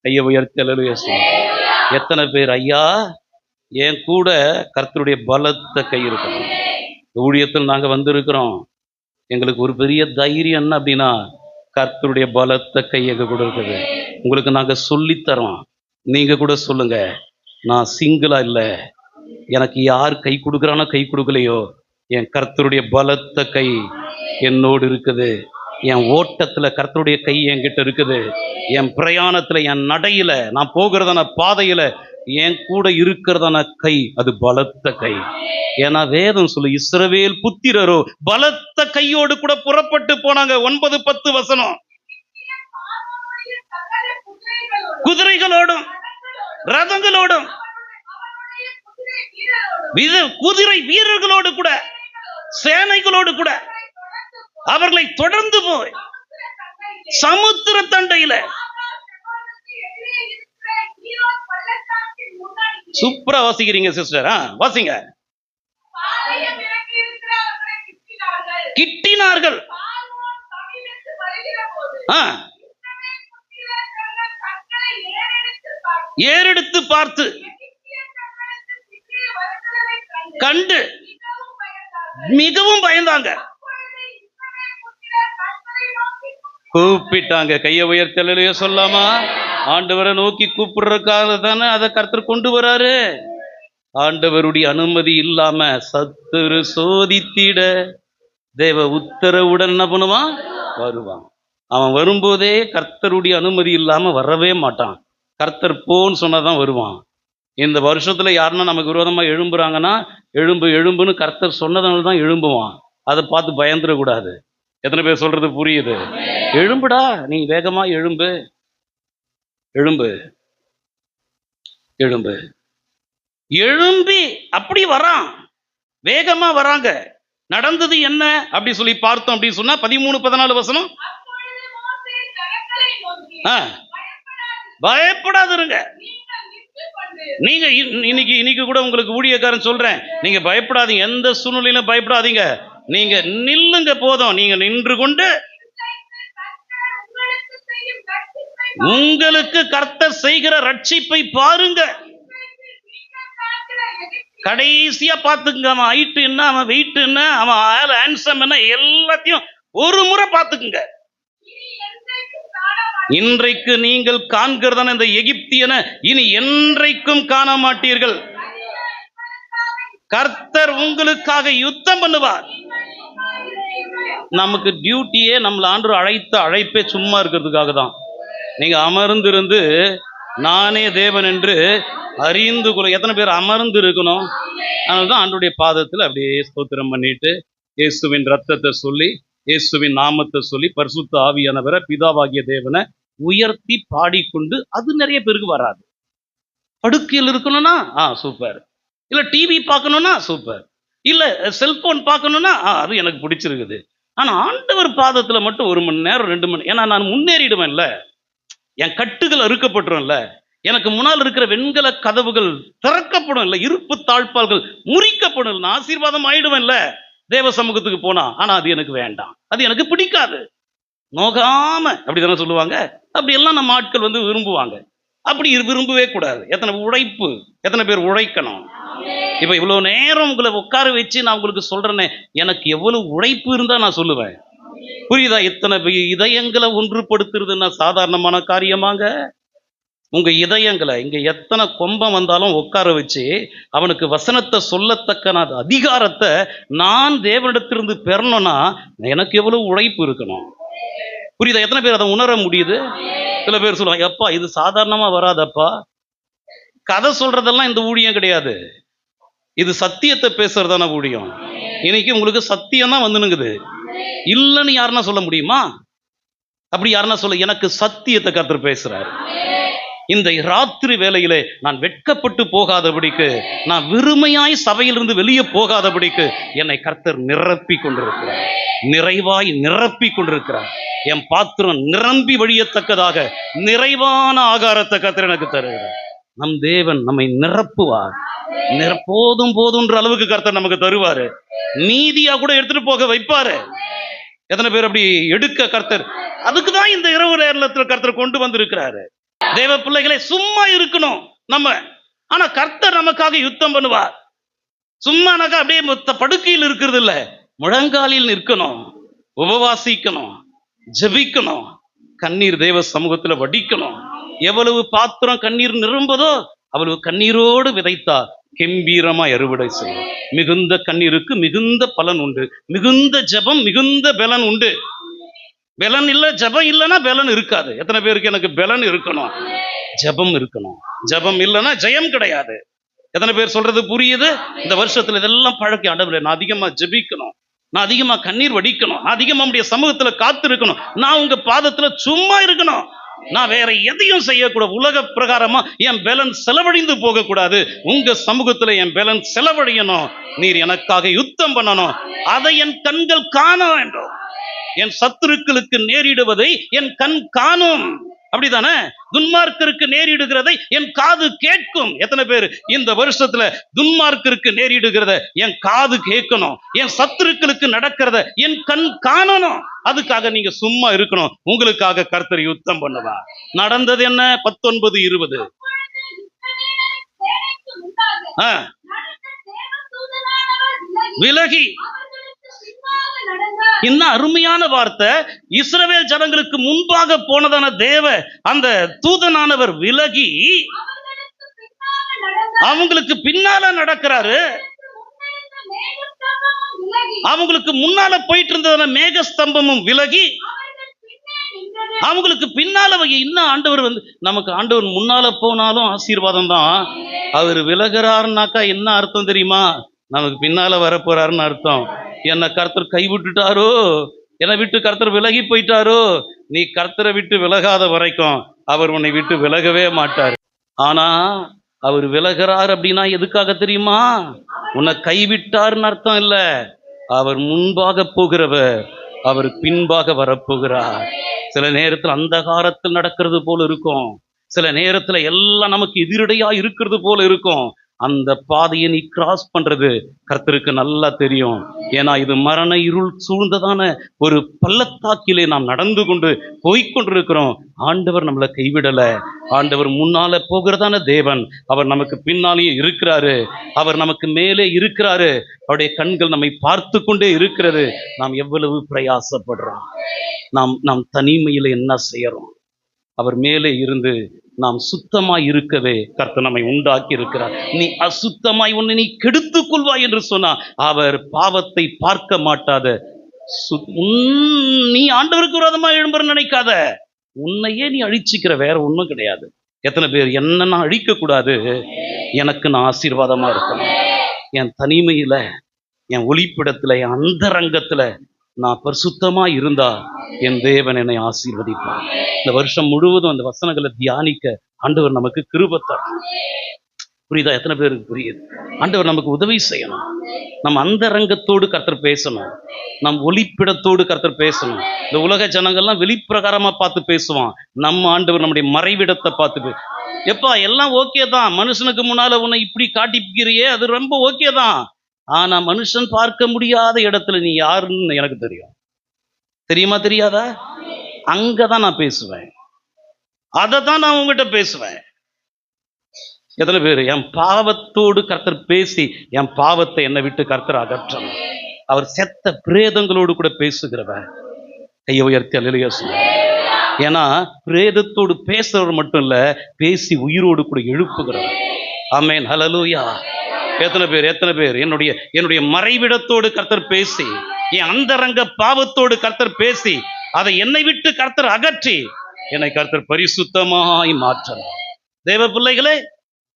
கைய உயர்த்தி அல்லேலூயா சொல்லுங்க. எத்தனை பேர் ஐயா என் கூட கர்த்தருடைய பலத்த கை இருக்கணும். ஊழியத்தில் நாங்க வந்திருக்கிறோம், எங்களுக்கு ஒரு பெரிய தைரியம் என்ன அப்படின்னா, கர்த்தருடைய பலத்த கை எங்க கூட இருக்குது. உங்களுக்கு நாங்க சொல்லித்தரோம், நீங்க கூட சொல்லுங்க. நான் சிங்கிளா இல்லை, எனக்கு யார் கை கொடுக்குறானோ கை கொடுக்கலையோ, என் கர்த்தருடைய பலத்த கை என்னோடு இருக்குது. என் ஓட்டத்துல கர்த்தருடைய கை என்கிட்ட இருக்குது. என் பிரயாணத்துல, என் நடையில, நான் போகிறதான பாதையில என் கூட இருக்கிறதான கை, அது பலத்த கை. ஏன்னா வேதம் சொல்லு, இஸ்ரவேல் புத்திரரோ பலத்த கையோடு கூட புறப்பட்டு போனாங்க. 9-10 வசனம். குதிரைகளோடும் ரதங்களோடும் குதிரை வீரர்களோடு கூட, சேனைகளோடு கூட அவர்களை தொடர்ந்து போய் சமுத்திர தண்டையில, சூப்பரா வாசிக்கிறீங்க சிஸ்டர், வாசிங்க. கிட்டினார்கள். ஏறெடுத்து பார்த்து கண்டு மிகவும் பயந்தாங்க. கூப்பிட்டாங்க. கையை உயர்த்தலையே சொல்லாமா? ஆண்டவரை நோக்கி கூப்பிடுறதுக்காக தானே அதை கர்த்தர் கொண்டு வராரு. ஆண்டவருடைய அனுமதி இல்லாம சத்துரு சோதித்திட தேவ உத்தரவுடன் என்ன பண்ணுவான்? வருவான். அவன் வரும்போதே கர்த்தருடைய அனுமதி இல்லாம வரவே மாட்டான். கர்த்தர் போன்னு சொன்னாதான் வருவான். இந்த வருஷத்துல யாருன்னா நமக்கு விரோதமா எழும்புறாங்கன்னா, எழும்புன்னு கர்த்தர் சொன்னதுனால தான் எழும்புவான். அதை பார்த்து பயந்துடக்கூடாது. எத்தனை பேர் சொல்றது புரியுது? எழும்புடா, நீ வேகமா எழும்பு, எழும்பு, எழும்பு. எழும்பி அப்படி வரான், வேகமா வராங்க. நடந்தது என்ன அப்படி சொல்லி பார்த்தோம் அப்படின்னு சொன்னா 13-14 வசனம். பயப்படாதுருங்க. நீங்க இன்னைக்கு கூட உங்களுக்கு ஊழியக்காரன் சொல்றேன், நீங்க பயப்படாதீங்க, எந்த சூழ்நிலையிலும் பயப்படாதீங்க. நீங்க நில்லுங்க போதும். நீங்க நின்று கொண்டு உங்களுக்கு கர்த்தர் செய்கிற ரட்சிப்பை பாருங்க. கடைசியா பாத்துக்குங்க. அவன் ஹைட் என்ன, அவன் வெயிட் என்ன, அவன் ஹேண்ட்ஸம் என்ன, எல்லாத்தையும் ஒரு முறை பாத்துக்குங்க. இன்றைக்கு நீங்கள் காண்கிறதான இந்த எகிப்தியனை இனி என்றைக்கும் காண மாட்டீர்கள். கர்த்தர் உங்களுக்காக யுத்தம் பண்ணுவார். நமக்கு டியூட்டியே நம்மள ஆண்டு அழைத்த அழைப்பே சும்மா இருக்கிறதுக்காக தான். நீங்க அமர்ந்திருந்து நானே தேவன் என்று அறிந்து கொள்ள. எத்தனை பேர் அமர்ந்து இருக்கணும்? அதனால்தான் ஆண்டுடைய பாதத்தில் அப்படியே ஸ்தோத்திரம் பண்ணிட்டு இயேசுவின் ரத்தத்தை சொல்லி, இயேசுவின் நாமத்தை சொல்லி, பரிசுத்த ஆவியானவரை, பிதாவாகிய தேவனை உயர்த்தி பாடிக்கொண்டு. அது நிறைய பேருக்கு வராது. படுக்கையில் இருக்கணும்னா சூப்பர், இல்ல டிவி பார்க்கணும்னா சூப்பர், இல்ல செல்போன் பார்க்கணும்னா அது எனக்கு பிடிச்சிருக்குது. ஆனா ஆண்டவர் பாதத்துல மட்டும் 1 மணி நேரம் 2 மணி, ஏன்னா நான் முன்னேறிடுவேன்ல, என் கட்டுகள் அறுக்கப்பட்டுரும்ல, எனக்கு முன்னால் இருக்கிற வெண்கல கதவுகள் திறக்கப்படும் இல்ல, இருப்பு தாழ்பால்கள் முறிக்கப்படும், நான் ஆசீர்வாதம் ஆயிடுவேன்ல தேவ சமூகத்துக்கு போனா. ஆனா அது எனக்கு வேண்டாம், அது எனக்கு பிடிக்காது. நோகாம அப்படிதானே சொல்லுவாங்க. அப்படி எல்லாம் நம்ம ஆட்கள் விரும்புவாங்க. அப்படி விரும்பவே கூடாது. எத்தனை உழைப்பு, எத்தனை பேர் உழைக்கணும். இப்ப இவ்வளவு நேரம் உங்களை உட்கார வச்சு நான் உங்களுக்கு சொல்றேனே, எனக்கு எவ்வளவு உழைப்பு இருந்தா நான் சொல்லுவேன். புரியுதா? இத்தனை இதயங்களை ஒன்றுபடுத்துறதுன்னா சாதாரணமான காரியமாங்க? உங்க இதயங்களை இங்க எத்தனை கொம்பம் வந்தாலும் உட்கார வச்சு அவனுக்கு வசனத்தை சொல்லத்தக்க அதிகாரத்தை நான் தேவனிடத்திலிருந்து பெறணும்னா எனக்கு எவ்வளவு உழைப்பு இருக்கணும். புரியுதா? எத்தனை பேர் அதை உணர முடியுது? சில பேர் சொல்லுவாங்க, அப்பா இது சாதாரணமா வராதப்பா, கதை சொல்றதெல்லாம் இந்த ஊழியம் கிடையாது, இது சத்தியத்தை பேசுறதான ஊழியம். இன்னைக்கு உங்களுக்கு சத்தியம் தான் வந்துனுங்குது, இல்லைன்னு யாருன்னா சொல்ல முடியுமா? அப்படி யாருன்னா சொல்ல, எனக்கு சத்தியத்தை கர்த்தர் பேசுறாரு. இந்த ராத்திரி வேளையிலே நான் வெட்கப்பட்டு போகாதபடிக்கு, நான் வெறுமையாய் சபையிலிருந்து வெளியே போகாதபடிக்கு என்னை கர்த்தர் நிரப்பி கொண்டிருக்கிறார், நிறைவாய் நிரப்பி கொண்டிருக்கிறார். என் பாத்திரம் நிரம்பி வழியத்தக்கதாக நிறைவான ஆகாரத்தை கர்த்தர் எனக்கு தருகிறார். நம் தேவன் நம்மை நிரப்புவார். போதும் போதுன்ற அளவுக்கு கர்த்தர் நமக்கு தருவாரு. மீதியா கூட எடுத்துட்டு போக வைப்பாரு. எத்தனை பேர் அப்படி எடுக்க கர்த்தர், அதுக்குதான் இந்த இரவு நேரத்தில் கர்த்தர் கொண்டு வந்திருக்கிறாரு. தேவ பிள்ளைகளை, சும்மா இருக்கணும் நம்ம, ஆனா கர்த்தர் நமக்காக யுத்தம் பண்ணுவார். சும்மானாக்கா அப்படியே மொத்த படுக்கையில் இருக்கிறது இல்ல, முழங்காலில் நிற்கணும், உபவாசிக்கணும், ஜெபிக்கணும், கண்ணீர் தேவ சமூகத்துல வடிக்கணும். எவ்வளவு பாத்திரம் கண்ணீர் நிரம்புதோ அவ்வளவு கண்ணீரோடு விதைத்தா கெம்பீரமா அறுவடை செய்யும். மிகுந்த கண்ணீருக்கு மிகுந்த பலன் உண்டு, மிகுந்த ஜெபம் மிகுந்த பலன் உண்டு. பலன் இல்ல, ஜெபம் இல்லைன்னா பலன் இருக்காது. எத்தனை பேருக்கு எனக்கு பலன் இருக்கணும்? ஜெபம் இருக்கணும். ஜெபம் இல்லைன்னா ஜெயம் கிடையாது. எத்தனை பேர் சொல்றது புரியுது? இந்த வருஷத்துல இதெல்லாம் பழக்கி, ஆண்டவரே நான் அதிகமா ஜெபிக்கணும், நான் அதிகமா கண்ணீர் வடிக்கணும், நான் அதிகமா உடைய சமூகத்துல காத்து இருக்கணும், நான் உங்க பாதத்துல சும்மா இருக்கணும், நான் வேற எதையும் செய்யக்கூடாது, உலக பிரகாரமா என் பலன் செலவழிந்து போக கூடாது, உங்க சமூகத்துல என் பலன் செலவழியணும், நீர் எனக்காக யுத்தம் பண்ணணும், அதை என் கண்கள் காண வேண்டும். என் சத்துருக்களுக்கு நேரிடுவதை என் கண் காணும். அப்படிதானே? துன்மார்க்கருக்கு நேரிடுகிறதை என் காது கேட்கும். எத்தனை பேர் இந்த வருஷத்துல துன்மார்க்கருக்கு நேரிடுகிறத என் காது கேட்கணும், என் சத்துருக்களுக்கு நடக்கிறத என் கண் காணணும். அதுக்காக நீங்க சும்மா இருக்கணும். உங்களுக்காக கர்த்தர் யுத்தம் பண்ணுவா. நடந்தது என்ன? 19:20 விலகி. இன்னும் அருமையான வார்த்தை. இஸ்ரவேல் ஜனங்களுக்கு முன்பாக போனதான தேவ அந்த தூதனானவர் விலகி அவங்களுக்கு பின்னால நடக்கிறாரு. அவங்களுக்கு முன்னால போயிட்டு இருந்ததான மேகஸ்தம்பமும் விலகி அவங்களுக்கு பின்னால. இன்னும் ஆண்டவர் நமக்கு, ஆண்டவர் முன்னால போனாலும் ஆசீர்வாதம் தான். அவர் விலகிறாருனாக்கா என்ன அர்த்தம் தெரியுமா? நமக்கு பின்னால வரப்போறாருன்னு அர்த்தம். என்னை கர்த்தர் கைவிட்டுட்டாரோ, என்னை விட்டு கர்த்தர் விலகி போயிட்டாரோ, நீ கர்த்தரை விட்டு விலகாத வரைக்கும் அவர் உன்னை விட்டு விலகவே மாட்டார். ஆனா அவர் விலகிறார் அப்படின்னா எதுக்காக தெரியுமா? உன்னை கைவிட்டார்னு அர்த்தம் இல்ல. அவர் முன்பாக போகிறவர், அவர் பின்பாக வரப்போகிறார். சில நேரத்தில் அந்தகாரத்தில் நடக்கிறது போல இருக்கும், சில நேரத்துல எல்லாம் நமக்கு எதிரடையா இருக்கிறது போல இருக்கும். அந்த பாதையை நீ கிராஸ் பண்றது கர்த்தருக்கு நல்லா தெரியும். ஏன்னா இது மரண இருள் சூழ்ந்ததான ஒரு பள்ளத்தாக்கிலே நாம் நடந்து கொண்டு போய்கொண்டிருக்கிறோம். ஆண்டவர் நம்மளை கைவிடல. ஆண்டவர் முன்னால போகிறதான தேவன், அவர் நமக்கு பின்னாலேயே இருக்கிறாரு, அவர் நமக்கு மேலே இருக்கிறாரு, அவருடைய கண்கள் நம்மை பார்த்து கொண்டே இருக்கிறது. நாம் எவ்வளவு பிரயாசப்படுறோம், நாம் தனிமையில என்ன செய்யறோம்? அவர் மேலே இருந்து நாம் சுத்தமாய் இருக்கவே கர்த்தர் நம்மை உண்டாக்கி இருக்கிறார். நீ அசுத்தமாய் உன்னை நீ கெடுத்துக் கொள்வாய் என்று சொன்னா அவர் பாவத்தை பார்க்க மாட்டாத. நீ ஆண்டவருக்கு விரோதமா எழும்புற நினைக்காத, உன்னையே நீ அழிச்சிக்கிற, வேற ஒண்ணும் கிடையாது. எத்தனை பேர் என்ன நான் அழிக்க கூடாது, எனக்கு நான் ஆசீர்வாதமா இருக்கணும், என் தனிமையில, என் ஒளிப்பிடத்துல, என் அந்தரங்கத்துல நான் பரிசுத்தமா இருந்தா என் தேவன் என்னை ஆசீர்வதிப்பார். இந்த வருஷம் முழுவதும் அந்த வசனங்களை தியானிக்க ஆண்டவர் நமக்கு கிருபை தரும். புரியுதா? எத்தனை பேருக்கு புரியுது? ஆண்டவர் நமக்கு உதவி செய்யணும். நம்ம அந்தரங்கத்தோடு கர்த்தர் பேசணும், நம் ஒளிப்பிடத்தோடு கர்த்தர் பேசணும். இந்த உலக ஜனங்கள்லாம் வெளிப்பிரகாரமா பார்த்து பேசுவான். நம்ம ஆண்டவர் நம்முடைய மறைவிடத்தை பார்த்து, எப்பா எல்லாம் ஓகே தான், மனுஷனுக்கு முன்னால உன்னை இப்படி காட்டிக்கிறியே அது ரொம்ப ஓகே தான், ஆனா மனுஷன் பார்க்க முடியாத இடத்துல நீ யாருன்னு எனக்கு தெரியும். தெரியுமா தெரியாதா? அங்கதான் நான் பேசுவேன், அதை தான் நான் உங்ககிட்ட பேசுவேன். எத்தனை பேர் என் பாவத்தோடு கர்த்தர் பேசி என் பாவத்தை என்னை விட்டு கர்த்தர் அகற்றணும். அவர் செத்த பிரேதங்களோடு கூட பேசுகிறவர். கையை உயர்த்தி அல்லேலூயா சொல்லுங்க. ஏன்னா பிரேதத்தோடு பேசுறவர் மட்டும் இல்ல, பேசி உயிரோடு கூட எழுப்புகிறவர். ஆமென், ஹல்லேலூயா. எத்தனை பேர் என்னுடைய மறைவிடத்தோடு கர்த்தர் பேசி, என் அந்தரங்க பாவத்தோடு கர்த்தர் பேசி, அதை என்னை விட்டு கர்த்தர் அகற்றி என்னை கர்த்தர் பரிசுத்தமாய் மாற்றணும். தேவ பிள்ளைகளே,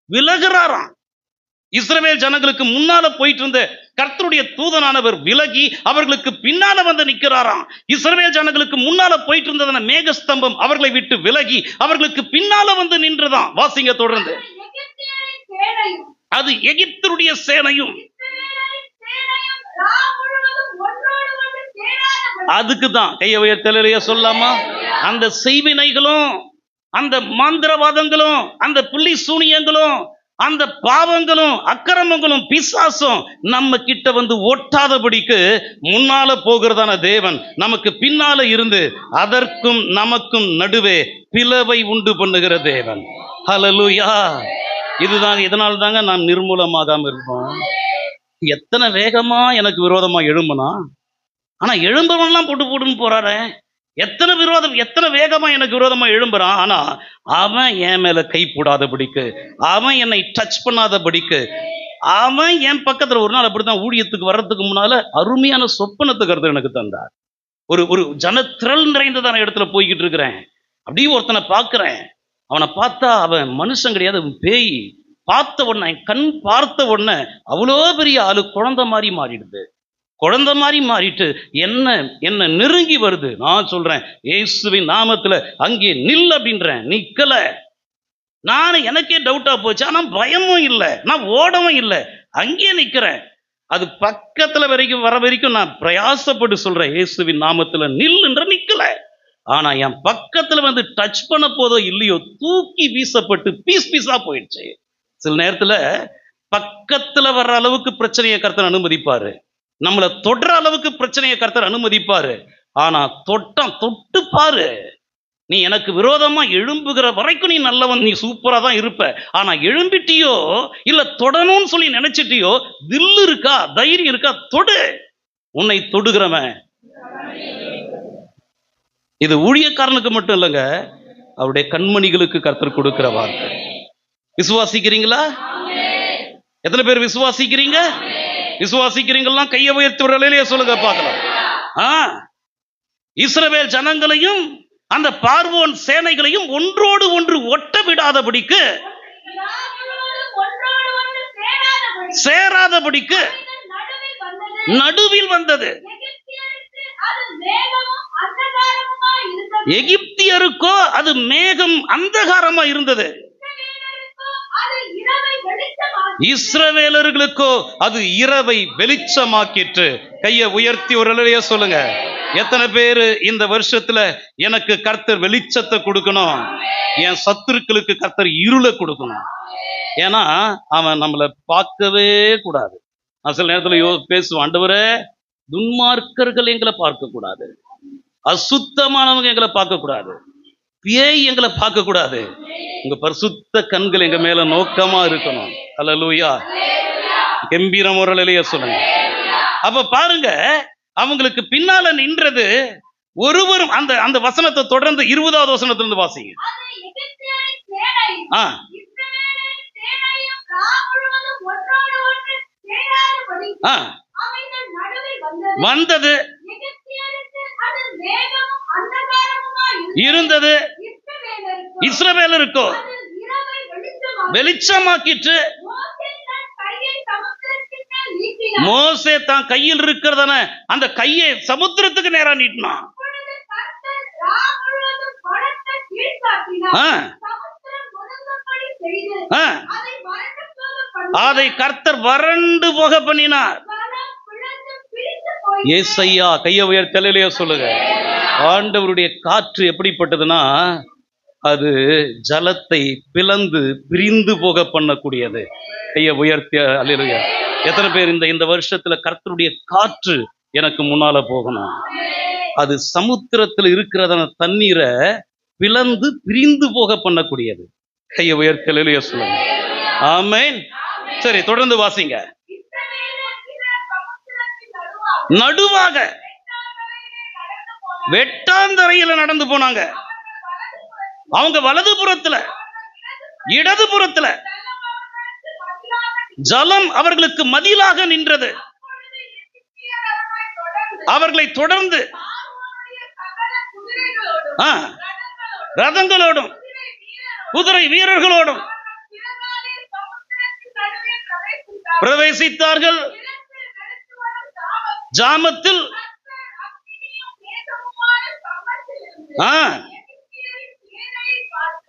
விலகுறாராம். இஸ்ரவேல் ஜனங்களுக்கு முன்னால போயிட்டு இருந்த கர்த்தருடைய தூதனானவர் விலகி அவர்களுக்கு பின்னால வந்து நிற்கிறாராம். இஸ்ரவேல் ஜனங்களுக்கு முன்னால போயிட்டு இருந்ததான மேகஸ்தம்பம் அவர்களை விட்டு விலகி அவர்களுக்கு பின்னால வந்து நின்றதாம். வாசிங்க தொடர்ந்து. அது எகிப்தருடைய சேனையும் அதுக்கு தான் கையை உயர்த்தலையா சொல்லாமா? அந்த செய்வினைகளும் அந்த மந்திரவாதங்களும் அந்த புள்ளி சூனியங்களும் அந்த பாவங்களும் அக்கிரமங்களும் பிசாசும் நம்ம கிட்ட வந்து ஒட்டாதபடிக்கு முன்னால போகிறதான தேவன் நமக்கு பின்னால இருந்து அதற்கும் நமக்கும் நடுவே பிளவை உண்டு பண்ணுகிற தேவன். ஹல்லேலூயா. இதுதாங்க, இதனால தாங்க நாம் நிர்மூலமாகாம இருப்போம். எத்தனை வேகமா எனக்கு விரோதமா எழும்புனா, ஆனா எழும்பவன்லாம் போட்டு போட்டுன்னு போறாரு. எத்தனை வேகமா எனக்கு விரோதமா எழும்புறான். ஆனா அவன் என் மேல கை போடாதபடிக்கு, அவன் என்னை டச் பண்ணாதபடிக்கு, அவன் என் பக்கத்துல ஒரு நாள் அப்படித்தான் ஊழியத்துக்கு வர்றதுக்கு முன்னால அருமையான சொப்பனத்தை கருத்து எனக்கு தந்தார். ஒரு ஜனத்திரள் நிறைந்ததான இடத்துல போய்கிட்டு இருக்கிறேன். அப்படியே ஒருத்தனை பார்க்கிறேன். அவனை பார்த்தா அவன் மனுஷன் கிடையாது, அவன் பேய். பார்த்த உடனே கண் பார்த்த உடனே அவ்வளோ பெரிய ஆளு குழந்தை மாதிரி மாறிடுது. குழந்தை மாதிரி மாறிட்டு என்ன நெருங்கி வருது. நான் சொல்றேன், இயேசுவின் நாமத்துல அங்கே நில் அப்படின்றேன். நிக்கல. எனக்கே டவுட்டா போச்சு. ஆனா பயமும் இல்லை, நான் ஓடவும் இல்லை, அங்கேயே நிக்கிறேன். அது பக்கத்துல வர வரைக்கும் நான் பிரயாசப்பட்டு சொல்றேன், இயேசுவின் நாமத்துல நில்லுன்ற. நிக்கல. ஆனா என் பக்கத்துல வந்து டச் பண்ண போதோ இல்லையோ தூக்கி வீசப்பட்டு பீஸ் பீஸா போயிடுச்சு. சில நேரத்துல பக்கத்துல வர்ற அளவுக்கு பிரச்சனையை கர்த்தர் அனுமதிப்பாரு, நம்மளை தொடுற அளவுக்கு பிரச்சனையை கர்த்தர் அனுமதிப்பாரு. ஆனா தொட்டு பாரு, நீ எனக்கு விரோதமா எழும்புகிற வரைக்கும் நீ நல்லவன், நீ சூப்பரா தான் இருப்ப. ஆனா எழும்பிட்டியோ இல்ல தொடணும்னு சொல்லி நினைச்சிட்டியோ, தில்லு இருக்கா, தைரியம் இருக்கா, தொடு. உன்னை தொடுகிறவன். இது ஊழியக்காரனுக்கு மட்டும் இல்லைங்க, அவருடைய கண்மணிகளுக்கு கர்த்தர் கொடுக்கிற வார்த்தை. விசுவாசிக்கிறீங்களா? எத்தனை பேர் விசுவாசிக்கிறீங்க? விசுவாசிக்கிறீங்களா? கையை உயர்த்தி ஒரு நிலையிலேயே சொல்லுங்க பார்க்கலாம். இஸ்ரவேல் ஜனங்களையும் அந்த பார்வோன் சேனைகளையும் ஒன்றோடு ஒன்று ஒட்ட விடாதபடிக்கு, சேராதபடிக்கு நடுவில் வந்தது. எகிப்தியருக்கோ அது மேகம் அந்தகாரமா இருந்தது, இஸ்ரவேலர்களுக்கோ அது இரவை வெளிச்சமாக்கிற்று. கையை உயர்த்தி ஒரு நிலைய சொல்லுங்க. எத்தனை பேரு இந்த வருஷத்துல எனக்கு கர்த்தர் வெளிச்சத்தை கொடுக்கணும், என் சத்துருக்களுக்கு கர்த்தர் இருளை கொடுக்கணும். ஏன்னா அவன் நம்மளை பார்க்கவே கூடாது. நான் சில நேரத்துல பேசுவான், ஆண்டவரே துன்மார்க்கர்கள் எங்களை பார்க்க கூடாது, அசுத்தமானவங்க எங்களை பார்க்க கூடாது, பேய் எங்களை பார்க்க கூடாது, உங்க பரிசுத்த கண்கள் எங்க மேல நோக்கமா இருக்கணும். ஹல்லேலூயா. கம்பீர முறையிலேயே சொல்லுங்க. அப்ப பாருங்க, அவங்களுக்கு பின்னால நின்றது ஒருவரும். அந்த வசனத்தை தொடர்ந்து 20வது வசனத்திலிருந்து வாசிங்க. வந்தது இருந்தது, இஸ்ரவேலருக்கோ வெளிச்சமாக்கிற்று. மோசே தான் கையில் இருக்கிறதான அந்த கையை சமுத்திரத்துக்கு நேரா நீட்டினான். அதை கர்த்தர் வறண்டு போக பண்ணினார். ஏசையா, கையை உயர்த்தலையிலேயே சொல்லுங்க. ஆண்டவருடைய காற்று எப்படிப்பட்டதுன்னா, அது ஜலத்தை பிளந்து பிரிந்து போக பண்ணக்கூடியது. கையை உயர்த்திய அல்லேலூயா. எத்தனை பேர் இந்த வருஷத்துல கர்த்தருடைய காற்று எனக்கு முன்னால போகணும், அது சமுத்திரத்தில் இருக்கிறதான தண்ணீரை பிளந்து பிரிந்து போக பண்ணக்கூடியது. கையை உயர்த்தி அல்லேலூயா சொல்லுங்க. ஆமென். சரி, தொடர்ந்து வாசிங்க. நடுவாக வெட்டாந்தரையில நடந்து போனாங்க. அவங்க வலது புறத்துல இடது புறத்துல ஜலம் அவர்களுக்கு மதிலாக நின்றது. அவர்களை தொடர்ந்து ரதங்களோடும் குதிரை வீரர்களோடும் பிரவேசித்தார்கள். ஜாமத்தில்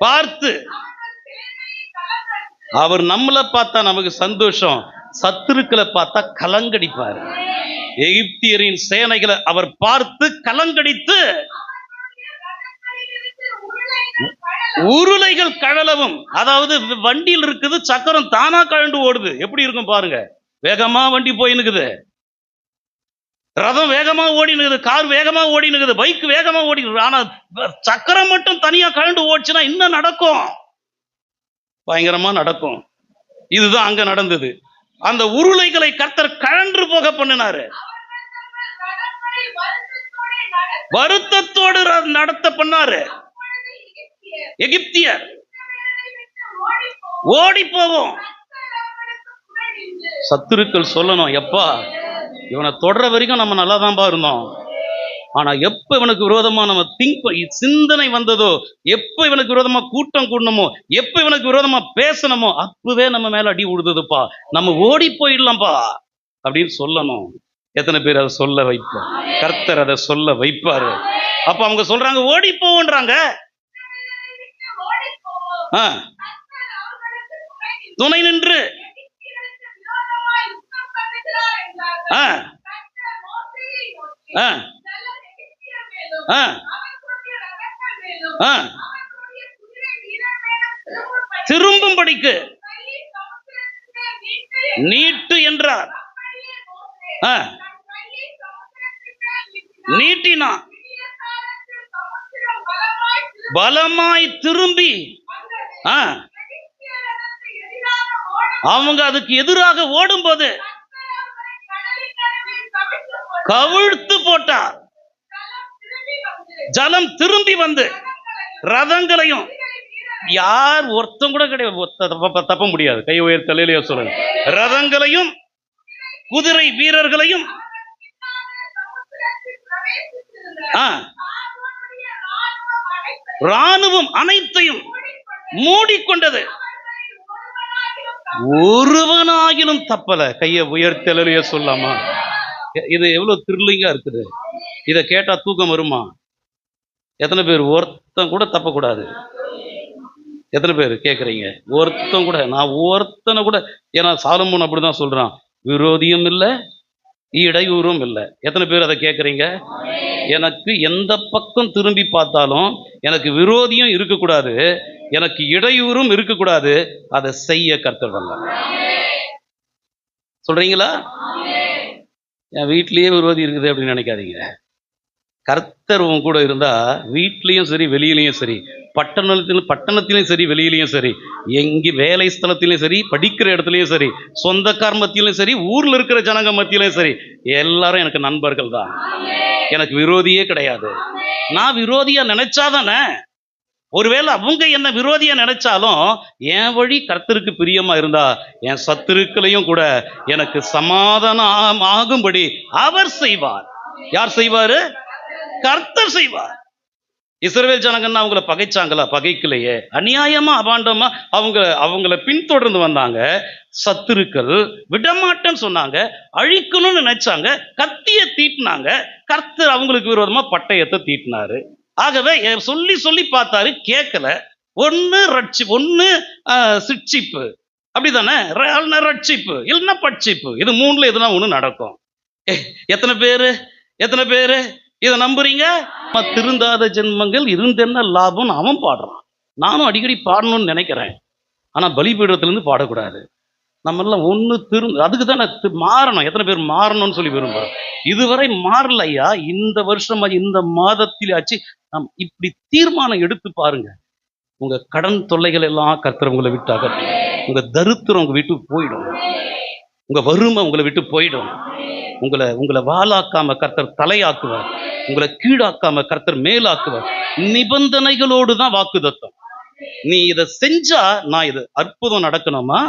பார்த்து அவர் நம்மளை பார்த்தா நமக்கு சந்தோஷம், சத்துருக்களை பார்த்தா கலங்கடிப்பார். எகிப்தியரின் சேனைகளை அவர் பார்த்து கலங்கடித்து உருளைகள் கழலவும், அதாவது வண்டியில் இருக்குது, சக்கரம் தானா கழண்டு ஓடுது. எப்படி இருக்கும் பாருங்க, வேகமா வண்டி போயினுக்குது, ரதம் வேகமா ஓடினுக்குது, கார் வேகமா ஓடினுக்குது, பைக் வேகமா ஓடினுக்குது. ஆனா சக்கரம் மட்டும் தனியா கழண்டு ஓடிச்சுன்னா இன்னும் நடக்கும், பயங்கரமா நடக்கும். இதுதான் அங்க நடந்தது. அந்த உருளைகளை கர்த்தர் கழன்று போக பண்ணினாரு. வருத்தத்தோடு நடத்த பண்ணாரு. எகிப்தியர் ஓடி போவோம். சத்துருக்கள் சொல்லணும், எப்பா இவனை தொடர வரைக்கும் நம்ம நல்லா தான் இருந்தோம், ஆனா எப்ப இவனுக்கு விரோதமா நம்ம சிந்தனை வந்ததோ, எப்ப இவனுக்கு விரோதமா கூட்டம் கூடணுமோ, எப்ப இவனுக்கு விரோதமா பேசணுமோ, அப்பவே நம்ம மேல அடி விடுதுப்பா, நம்ம ஓடி போயிடலாம்ப்பா அப்படின்னு சொல்லணும். எத்தனை பேர் அதை சொல்ல வைப்பார்? கர்த்தர் அதை சொல்ல வைப்பாரு. அப்ப அவங்க சொல்றாங்க ஓடி போன்றாங்க. துணை நின்று திரும்பும்படிக்கு நீட்டு என்றார். நீட்டினா பலமாய் திரும்பி அவங்க அதுக்கு எதிராக ஓடும்போது கவிழ்த்து போட்டார். ஜலம் திரும்பி வந்து ரதங்களையும், யார் ஒருத்தம் கூட கிடையாது தப்ப முடியாது, கை உயர் தலையிலேயே சொல்லுங்க, ரதங்களையும் குதிரை வீரர்களையும் ராணுவம் அனைத்தையும் மூடிக்கொண்டது. ஒருவனாகிலும் தப்பல. கையை உயர்த்தலையே சொல்லாமா? இது எவ்வளவு த்ரில்லிங்கா இருக்குது. இதை கேட்டா தூக்கம் வருமா? எத்தனை பேர் ஒருத்தன் கூட தப்பக்கூடாது? எத்தனை பேர் கேட்குறீங்க? ஒருத்தன் கூட, நான் ஒருத்தனை கூட, ஏன்னா சாலமோன் அப்படிதான் சொல்றான், விரோதியும் இல்லை இடையூறும் இல்லை. எத்தனை பேர் அதை கேட்குறீங்க? எனக்கு எந்த பக்கம் திரும்பி பார்த்தாலும் எனக்கு விரோதியும் இருக்கக்கூடாது, எனக்கு இடையூறும் இருக்கக்கூடாது, அதை செய்ய கர்த்தர் வந்தார். சொல்றீங்களா? என் வீட்லயே விரோதி இருக்குது அப்படின்னு நினைக்காதீங்க. கர்த்தர் உன் கூட இருந்தா வீட்லயும் சரி வெளியிலையும் சரி, பட்டணத்திலும் சரி வெளியிலையும் சரி, எங்க வேலை ஸ்தலத்திலையும் சரி, படிக்கிற இடத்துலையும் சரி, சொந்தக்கார் மத்தியிலும் சரி, ஊர்ல இருக்கிற ஜனங்க மத்தியிலும் சரி, எல்லாரும் எனக்கு நண்பர்கள் தான், எனக்கு விரோதியே கிடையாது. நான் விரோதியா நினைச்சாதானே, ஒருவேளை அவங்க என்ன விரோதியா நினைச்சாலும் என் வழி கர்த்தருக்கு பிரியமா இருந்தா என் சத்துருக்களையும் கூட எனக்கு சமாதானம் ஆகும்படி அவர் செய்வார். யார் செய்வாரு? கர்த்தர் செய்வார். இஸ்ரவேல் ஜனங்கன்னா அவங்கள பகைச்சாங்களா? பகைக்கலையே. அநியாயமா அபாண்டமா அவங்கள பின்தொடர்ந்து வந்தாங்க. சத்துருக்கள் விடமாட்டேன்னு சொன்னாங்க, அழிக்கணும்னு நினைச்சாங்க, கத்திய தீட்டினாங்க. கர்த்தர் அவங்களுக்கு விரோதமா பட்டயத்தை தீட்டினாரு. ஆகவே சொல்லி சொல்லி பார்த்தாரு, கேட்கல. ஒன்னு சிட்சிப்பு, அப்படிதானே? ரட்சிப்பு இல்லைன்னா பட்சிப்பு, இது மூணுல எதுனா ஒண்ணு நடக்கும். எத்தனை பேரு இதை நம்புறீங்க? திருந்தாத ஜென்மங்கள் இருந்தென்ன லாபம் அவன் பாடுறான். நானும் அடிக்கடி பாடணும்னு நினைக்கிறேன், ஆனா பலிபீடத்திலிருந்து பாடக்கூடாது. நம்ம எல்லாம் அதுக்கு தானே மாறணும். எத்தனை பேர் மாறணும்னு சொல்லி விரும்புறோம்? இதுவரை மாறலையா? இந்த வருஷம் இந்த மாதத்திலாச்சு நாம் இப்படி தீர்மானம் எடுத்து பாருங்க. உங்க கடன் தொல்லைகள் எல்லாம் கர்த்தர் உங்களை விட்டு அகற்றும். உங்க தரித்திரம் உங்க விட்டு போயிடும். உங்க வறுமை உங்களை விட்டு போயிடும். உங்களை வாளாக்காம கர்த்தர் தலையாக்குவார். உங்களை கீழாக்காம கர்த்தர் மேலாக்குவார். நிபந்தனைகளோடு தான் வாக்குத்தத்தம். நீ இதை செஞ்சா நான் இது அற்புதம் நடக்கணுமா,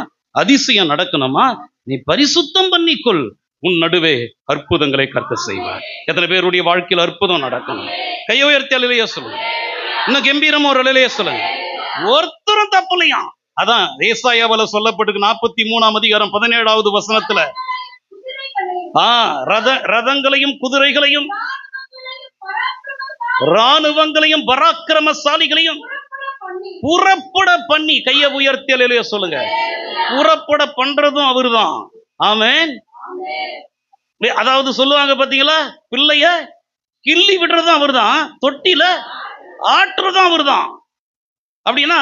அதிசயம் நடக்கணுமா, நீ பரிசுத்தம் பண்ணிக்கொள், உன் நடுவே அற்புதங்களை கர்த்தர் செய்வார். எத்தனை பேருடைய வாழ்க்கையில் அற்புதம் நடக்கணும்? கையை உயர்த்தி அல்லேலூயா சொல்லுங்க. இன்னும் கம்பீரமா ஒரு அலையிலேயே சொல்லுங்க. ஒருத்தரும் தப்பலையா. அதான் ஏசாயாவுல சொல்லப்பட்டிருக்கு 43ஆம் அதிகாரம் 17வது வசனத்துல, ரதங்களையும் குதிரைகளையும் ராணுவங்களையும் பராக்கிரமசாலிகளையும் புறப்பட பண்ணி, கைய உயர்த்தி அல்லேலூயா சொல்லுங்க. புறப்பட பண்றதும் அவர்தான். ஆமென். அதாவது சொல்லுவாங்க பாத்தீங்களா, பிள்ளைய கிள்ளி விடுறதும் அவர்தான், தொட்டில ஆற்றுறதும் அவர்தான். அப்படின்னா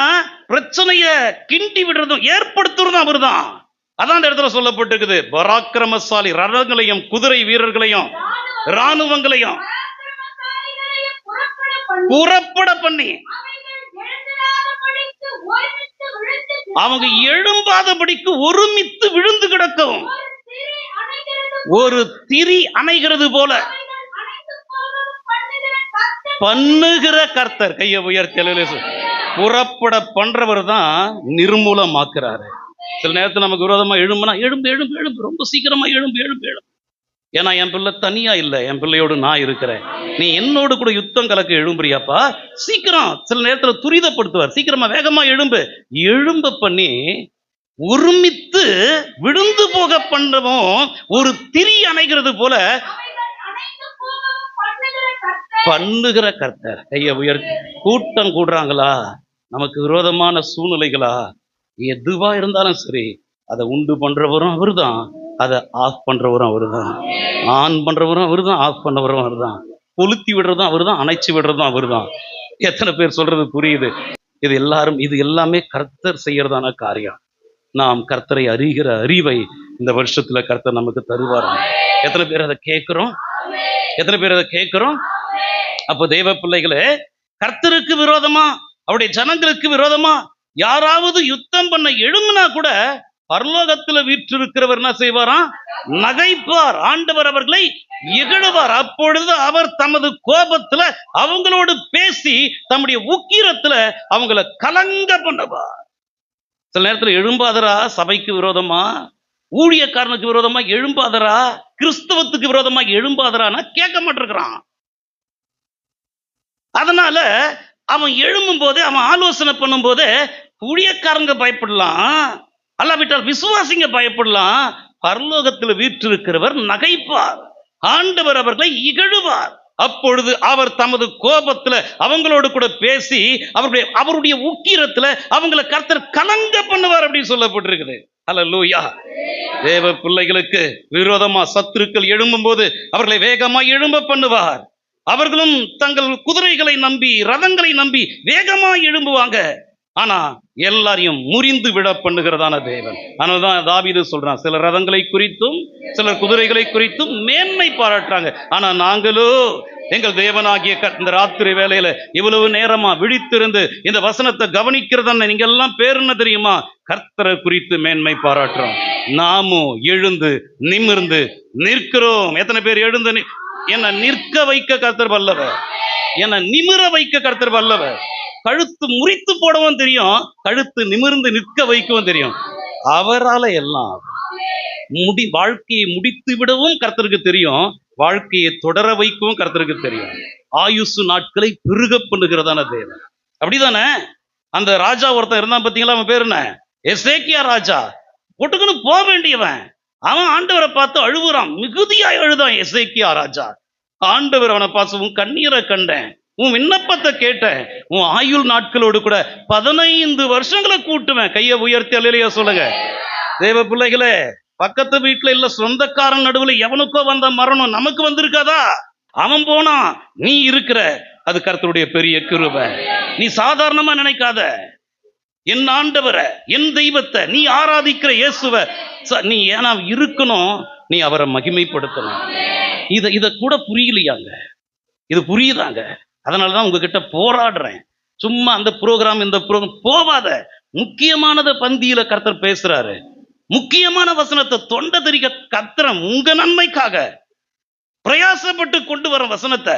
பிரச்சனைய கிண்டி விடுறதும் ஏற்படுத்துறதும் அவர்தான். அதான் அந்த இடத்துல சொல்லப்பட்டிருக்குது, பராக்கிரமசாலி ரதங்களையும் குதிரை வீரர்களையும் ராணுவங்களையும் புறப்பட பண்ணி அவங்க எழும்பாதபடிக்கு ஒருமித்து விழுந்து கிடக்கவும், ஒரு திரி அணைகிறது போல பண்ணுகிற கர்த்தர். கையை உயர்த்தி புறப்பட பண்றவர் தான் நிர்மூலமாக்குறாரு. சில நேரத்தில் நமக்கு விரோதமா எழும்புனா எழும்பு எழும்பு எழும்பு, ரொம்ப சீக்கிரமா எழும்பு எழும்பு எழும்பு. ஏன்னா என் பிள்ளை தனியா இல்லை, என் பிள்ளையோடு நான் இருக்கிறேன். நீ என்னோடு கூட யுத்தம் கலக்க எழும்புறியாப்பா, சீக்கிரம். சில நேரத்தில் துரிதப்படுத்துவார், சீக்கிரமா வேகமா எழும்பு. எழும்ப பண்ணி ஒருமித்து விழுந்து போக பண்றவும் ஒரு திரி அணைகிறது போல பண்ணுகிற கர்த்தர். கையை உயர்த்தி. கூட்டம் கூடுறாங்களா, நமக்கு விரோதமான சூழ்நிலைகளா, எதுவா இருந்தாலும் சரி, அதை உண்டு பண்றவரும் அவர்தான், அதை ஆஃப் பண்றவரும் அவர்தான். ஆன் பண்றவரும் அவர்தான், ஆஃப் பண்றவரும் அவர்தான். கொளுத்தி விடுறதும் அவர்தான், அணைச்சு விடுறதும் அவர்தான். எத்தனை பேர் சொல்றது புரியுது? இது எல்லாமே கர்த்தர் செய்யறதான காரியம். நாம் கர்த்தரை அறிகிற அறிவை இந்த வருஷத்துல கர்த்தர் நமக்கு தருவார். எத்தனை பேர் அதை கேட்கிறோம்? எத்தனை பேர் அதை கேட்கிறோம்? அப்போ தேவ பிள்ளைகளே, கர்த்தருக்கு விரோதமா, அவருடைய ஜனங்களுக்கு விரோதமா யாராவது யுத்தம் பண்ண எழும்பினா கூட பரலோகத்துல வீற்றிருக்கிறவர் என்ன செய்வாராம்? நகைப்பார். ஆண்டவர் அவர்களை இகழுவார். அப்பொழுது அவர் தமது கோபத்துல அவங்களோடு பேசி தம்முடைய உக்கிரத்துல அவங்கள கலங்க பண்ணுவார். சில நேரத்துல எழும்பாதரா, சபைக்கு விரோதமா, ஊழியக்காரனுக்கு விரோதமா எழும்பாதரா, கிறிஸ்தவத்துக்கு விரோதமா எழும்பாதரான்னா கேட்க மாட்டிருக்கிறான். அதனால அவன் எழும்பும் போதே, அவன் ஆலோசனை பண்ணும் போதே ஊழியக்காரங்க பயப்படலாம், அல்லாவிட்டால் விசுவாசிங்க பயப்படலாம். பரலோகத்தில் வீற்றிருக்கிறவர் நகைப்பார். ஆண்டவர் அவர்களை இகழுவார். அப்பொழுது அவர் தமது கோபத்துல அவங்களோடு கூட பேசி அவருடைய உக்கிரத்துல அவங்களை கர்த்தர் கலங்க பண்ணுவார் அப்படின்னு சொல்லப்பட்டிருக்குது. அல்லேலூயா. தேவ பிள்ளைகளுக்கு விரோதமா சத்துருக்கள் எழும்பும் போது அவர்களை வேகமா எழும்ப பண்ணுவார். அவர்களும் தங்கள் குதிரைகளை நம்பி ரதங்களை நம்பி வேகமா எழும்புவாங்க. ஆனா எல்லாரையும் முறிந்து விட பண்ணுகிறதான தேவன். அதனால்தான் தாவீது சொல்றான், சில ரதங்களை குறித்தும் சிலர் குதிரைகளை குறித்தும் மேன்மை பாராட்டுறாங்க, ஆனா நாங்களோ எங்கள் தேவனாகிய இந்த ராத்திரி வேளையில இவ்வளவு நேரமா விழித்திருந்து இந்த வசனத்தை கவனிக்கிறதான நீங்க எல்லாம் பேர் என்ன தெரியுமா? கர்த்தரை குறித்து மேன்மை பாராட்டுறோம். நாமும் எழுந்து நிமிர்ந்து நிற்கிறோம். எத்தனை பேர் எழுந்து என்ன நிற்க வைக்க கர்த்தர் வல்லவர், என்ன நிமிர வைக்க கர்த்தர் வல்லவர். கழுத்து முறித்து போடவும் தெரியும், கழுத்து நிமிர்ந்து நிற்க வைக்கவும் தெரியும். அவரால எல்லாம் வாழ்க்கையை முடித்து விடவும் கர்த்தருக்கு தெரியும், வாழ்க்கையை தொடர வைக்கவும் கர்த்தருக்கு தெரியும். ஆயுசு நாட்களை பெருக பண்ணுகிறதான தேவன். அப்படிதானே? அந்த ராஜா ஒருத்தன் இருந்தான் பார்த்தீங்களா, அவன் பேர் என்ன? எசேக்கியா ராஜா. ஒட்டுக்குன்னு போக வேண்டியவன், அவன் ஆண்டவரை பார்த்து அழுகுறான், மிகுதியாய் அழுதான் எசேக்கியா ராஜா. ஆண்டவர் அவனை பார்த்து, உன் கண்ணீரை கண்டேன், உன் விண்ணப்பத்தை கேட்டேன், உன் ஆயுள் நாட்களோடு கூட 15 வருஷங்களை கூட்டுவேன். கையை உயர்த்தி அல்லேலூயா சொல்லுங்க. தேவ பிள்ளைகளே, பக்கத்து வீட்டுல இல்ல சொந்தக்காரன் நடுவுல எவனுக்கோ வந்த மரணம் நமக்கு வந்திருக்காதா? அவன் போனா நீ இருக்கிற, அது கர்த்தருடைய பெரிய கிருபை. நீ சாதாரணமா நினைக்காத. என் ஆண்டவரை, என் தெய்வத்தை, நீ ஆராதிக்கிற இயேசுவை நீ ஏன்னா இருக்கணும், நீ அவரை மகிமைப்படுத்தணும். இத கூட புரியலையாங்க, இது புரியுதாங்க. அதனாலதான் உங்ககிட்ட போராடுறேன். சும்மா அந்த ப்ரோக்ராம் இந்த ப்ரோக்ராம் போவாத. முக்கியமானதை பந்தியில கர்த்தர் பேசுறாரு, முக்கியமான வசனத்தை தொண்டை தெரிக்க கர்த்தர் உங்க நன்மைக்காக பிரயாசப்பட்டு கொண்டு வர வசனத்தை,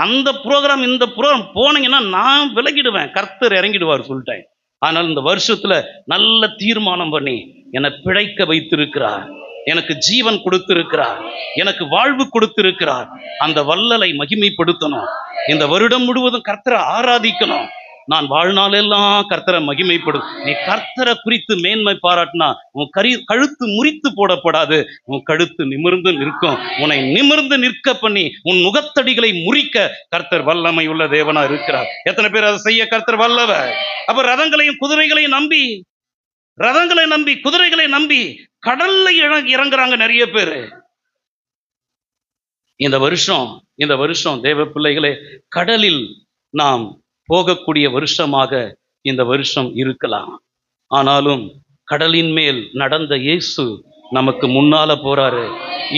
அந்த ப்ரோக்ராம் இந்த ப்ரோக்ராம் போனீங்கன்னா நான் விலகிடுவேன், கர்த்தர் இறங்கிடுவார் சொல்லிட்டேன். ஆனால் இந்த வருஷத்துல நல்ல தீர்மானம் பண்ணி என்னை பிழைக்க வைத்திருக்கிறார். எனக்கு ஜீவன் கொடுத்திருக்கிறார், எனக்கு வாழ்வு கொடுத்திருக்கிறார். அந்த வல்லலை மகிமைப்படுத்தணும். இந்த வருடம் முழுவதும் கர்த்தரை ஆராதிக்கணும். நான் வாழ்நாளெல்லாம் கர்த்தரை மகிமைப்படும். நீ கர்த்தரை குறித்து மேன்மை பாராட்டினா உன் கழுத்து முறித்து போடப்படாது, உன் கழுத்து நிமிர்ந்து நிற்கும். உன்னை நிமிர்ந்து நிற்க பண்ணி உன் முகத்தடிகளை முறிக்க கர்த்தர் வல்லமை உள்ள தேவனா இருக்கிறார். எத்தனை பேர் அதை செய்ய கர்த்தர் வல்லவர்? அப்ப ரதங்களையும் குதிரைகளையும் நம்பி, ரதங்களை நம்பி குதிரைகளை நம்பி கடல்ல இறங்குறாங்க நிறைய பேரு. இந்த வருஷம் தேவ பிள்ளைகளே, கடலில் நாம் போகக்கூடிய வருஷமாக இந்த வருஷம் இருக்கலாம். ஆனாலும் கடலின் மேல் நடந்த இயேசு நமக்கு முன்னால போறாரு.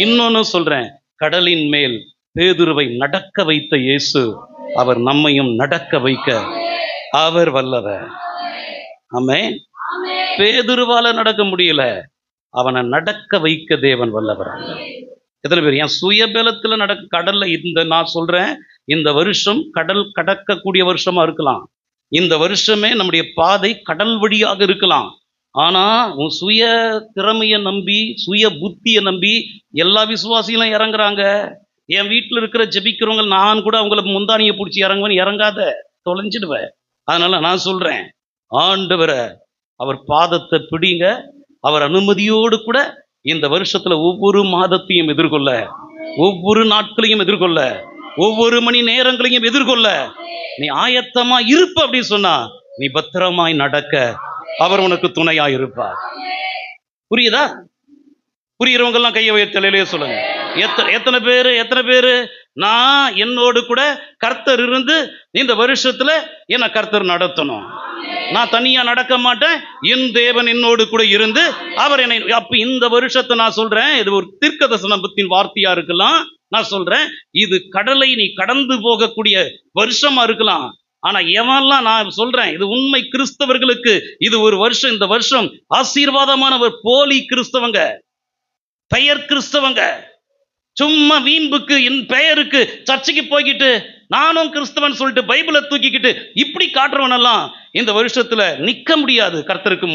இன்னொன்னு சொல்றேன், கடலின் மேல் பேதுருவை நடக்க வைத்த இயேசு, அவர் நம்மையும் நடக்க வைக்க அவர் வல்லவர். ஆமென். பேதுருவால நடக்க முடியல, அவனை நடக்க வைக்க தேவன் வல்லவர். எத்தனை பேர் என் சுயபலத்துல கடல்ல நான் சொல்றேன், இந்த வருஷம் கடல் கடக்கக்கூடிய வருஷமா இருக்கலாம். இந்த வருஷமே நம்முடைய பாதை கடல் வழியாக இருக்கலாம். ஆனா உன் சுய திறமைய நம்பி, சுய புத்திய நம்பி எல்லா விசுவாசிகளும் இறங்குறாங்க. என் வீட்டுல இருக்கிற ஜெபிக்கிறவங்க, நான் கூட அவங்கள முந்தானியை பிடிச்சி இறங்குவேன், இறங்காத, தொலைஞ்சிடுவேன். அதனால நான் சொல்றேன், ஆண்டவரை அவர் பாதத்தை பிடிங்க. அவர் அனுமதியோடு கூட இந்த வருஷத்துல ஒவ்வொரு மாதத்தையும் எதிர்கொள்ள, ஒவ்வொரு நாட்களையும் எதிர்கொள்ள, ஒவ்வொரு மணி நேரங்களையும் எதிர்கொள்ள நீ ஆயத்தமா இருப்ப அப்படின்னு சொன்னா, நீ பத்திரமாய் நடக்க அவர் உனக்கு துணையா இருப்பார். புரியுதா? புரியுறவங்க எல்லாம் கையை உயர்த்தலையிலே சொல்லுங்க. எத்தனை பேரு நான் என்னோடு கூட கர்த்தர் இருந்து இந்த வருஷத்துல என்ன கர்த்தர் நடத்தணும், நான் தனியா நடக்க மாட்டேன், என் தேவன் என்னோடு கூட இருந்து அவர் என்னை. அப்ப இந்த வருஷத்தை நான் சொல்றேன், இது ஒரு தீர்க்கதரிசனத்தின் வார்த்தையா இருக்கலாம். நான் சொல்றேன், இது கடலை நீ கடந்து போகக்கூடிய வருஷமா இருக்கலாம். ஆனா எவன்லாம், நான் சொல்றேன், இது உண்மை கிறிஸ்தவர்களுக்கு இது ஒரு வருஷம். இந்த வருஷம் ஆசீர்வாதமான ஒரு போலி கிறிஸ்தவங்க, பெயர் கிறிஸ்தவங்க, சும்மா வீம்புக்கு என் பெயருக்கு சர்ச்சைக்கு போய்கிட்டு நானும் கிறிஸ்தவன் சொல்லிட்டு பைபிளை தூக்கிக்கிட்டு இப்படி காட்டுறவனெல்லாம் இந்த வருஷத்துல நிக்க முடியாது. கர்த்தருக்கு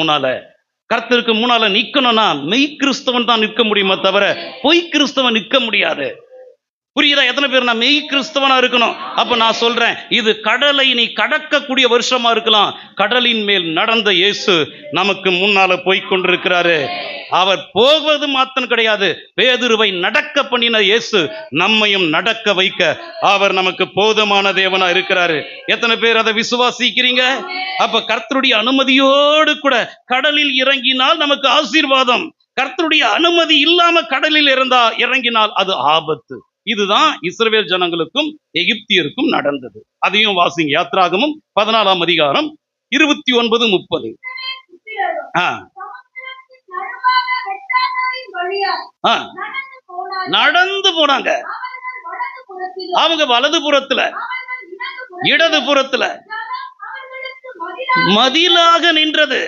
முன்னால நிக்கணும்னா மெய் கிறிஸ்தவன் தான் நிற்க முடியுமே தவிர பொய் கிறிஸ்தவன் நிற்க முடியாது. புரியுதா? எத்தனை பேர் நான் மெய் கிறிஸ்தவனா இருக்கணும்? அப்ப நான் சொல்றேன், இது கடலை நீ கடக்கக்கூடிய வருஷமா இருக்கலாம். கடலின் மேல் நடந்த இயேசு நமக்கு முன்னால போய் கொண்டிருக்கிறாரு. அவர் போவது மாத்திரம் கிடையாது, பேதுருவை நடக்க பண்ணின இயேசு நம்மையும் நடக்க வைக்க அவர் நமக்கு போதுமான தேவனா இருக்கிறாரு. எத்தனை பேர் அதை விசுவாசிக்கிறீங்க? அப்ப கர்த்தருடைய அனுமதியோடு கூட கடலில் இறங்கினால் நமக்கு ஆசீர்வாதம். கர்த்தருடைய அனுமதி இல்லாம கடலில் இறங்கினால் அது ஆபத்து. இதுதான் இஸ்ரவேல் ஜனங்களுக்கும் எகிப்தியருக்கும் நடந்தது. அதையும் வாசிங்க. யாத்ராகமம் 14ஆம் அதிகாரம் 29-30. நடந்து போனாங்க. அவங்க வலது புறத்துல, இடது புறத்துல மதிலாக நின்றது.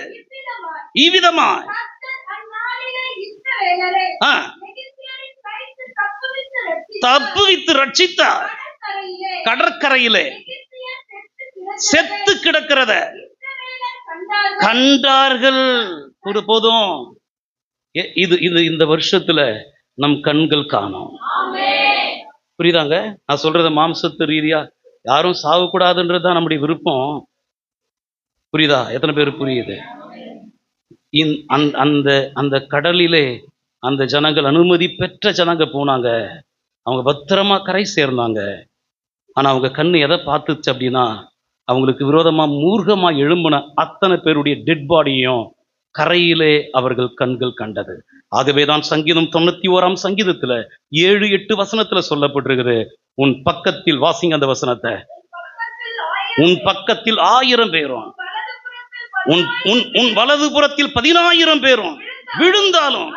இவ்விதமா தப்புவித்து ரட்சித்தார். கடற்கரையிலே செத்து கிடக்கிறத கண்டார்கள். போதும், இது இந்த வருஷத்துல நம் கண்கள் காணும். புரியுதாங்க? நான் சொல்றத மாம்சத்து ரீதியா யாரும் சாகக்கூடாதுன்றதுதான் நம்முடைய விருப்பம். புரியுதா? எத்தனை பேர் புரியுது? அந்த கடலிலே அந்த ஜனங்கள், அனுமதி பெற்ற ஜனங்க போனாங்க. அவங்க பத்திரமா கரை சேர்ந்தாங்க. ஆனா அவங்க கண்ணு எதை பார்த்துச்சு அப்படின்னா, அவங்களுக்கு விரோதமா மூர்க்கமா எழும்பின அத்தனை பேருடைய டெட் பாடியையும் கரையிலே அவர்கள் கண்கள் கண்டது. ஆகவேதான் சங்கீதம் 91ஆம் சங்கீதத்துல 7-8 வசனத்துல சொல்லப்பட்டிருக்குது, உன் பக்கத்தில், வாசிங்க அந்த வசனத்தை, உன் பக்கத்தில் 1000 பேரும் உன் வலது புறத்தில் 10,000 பேரும் விழுந்தாலும்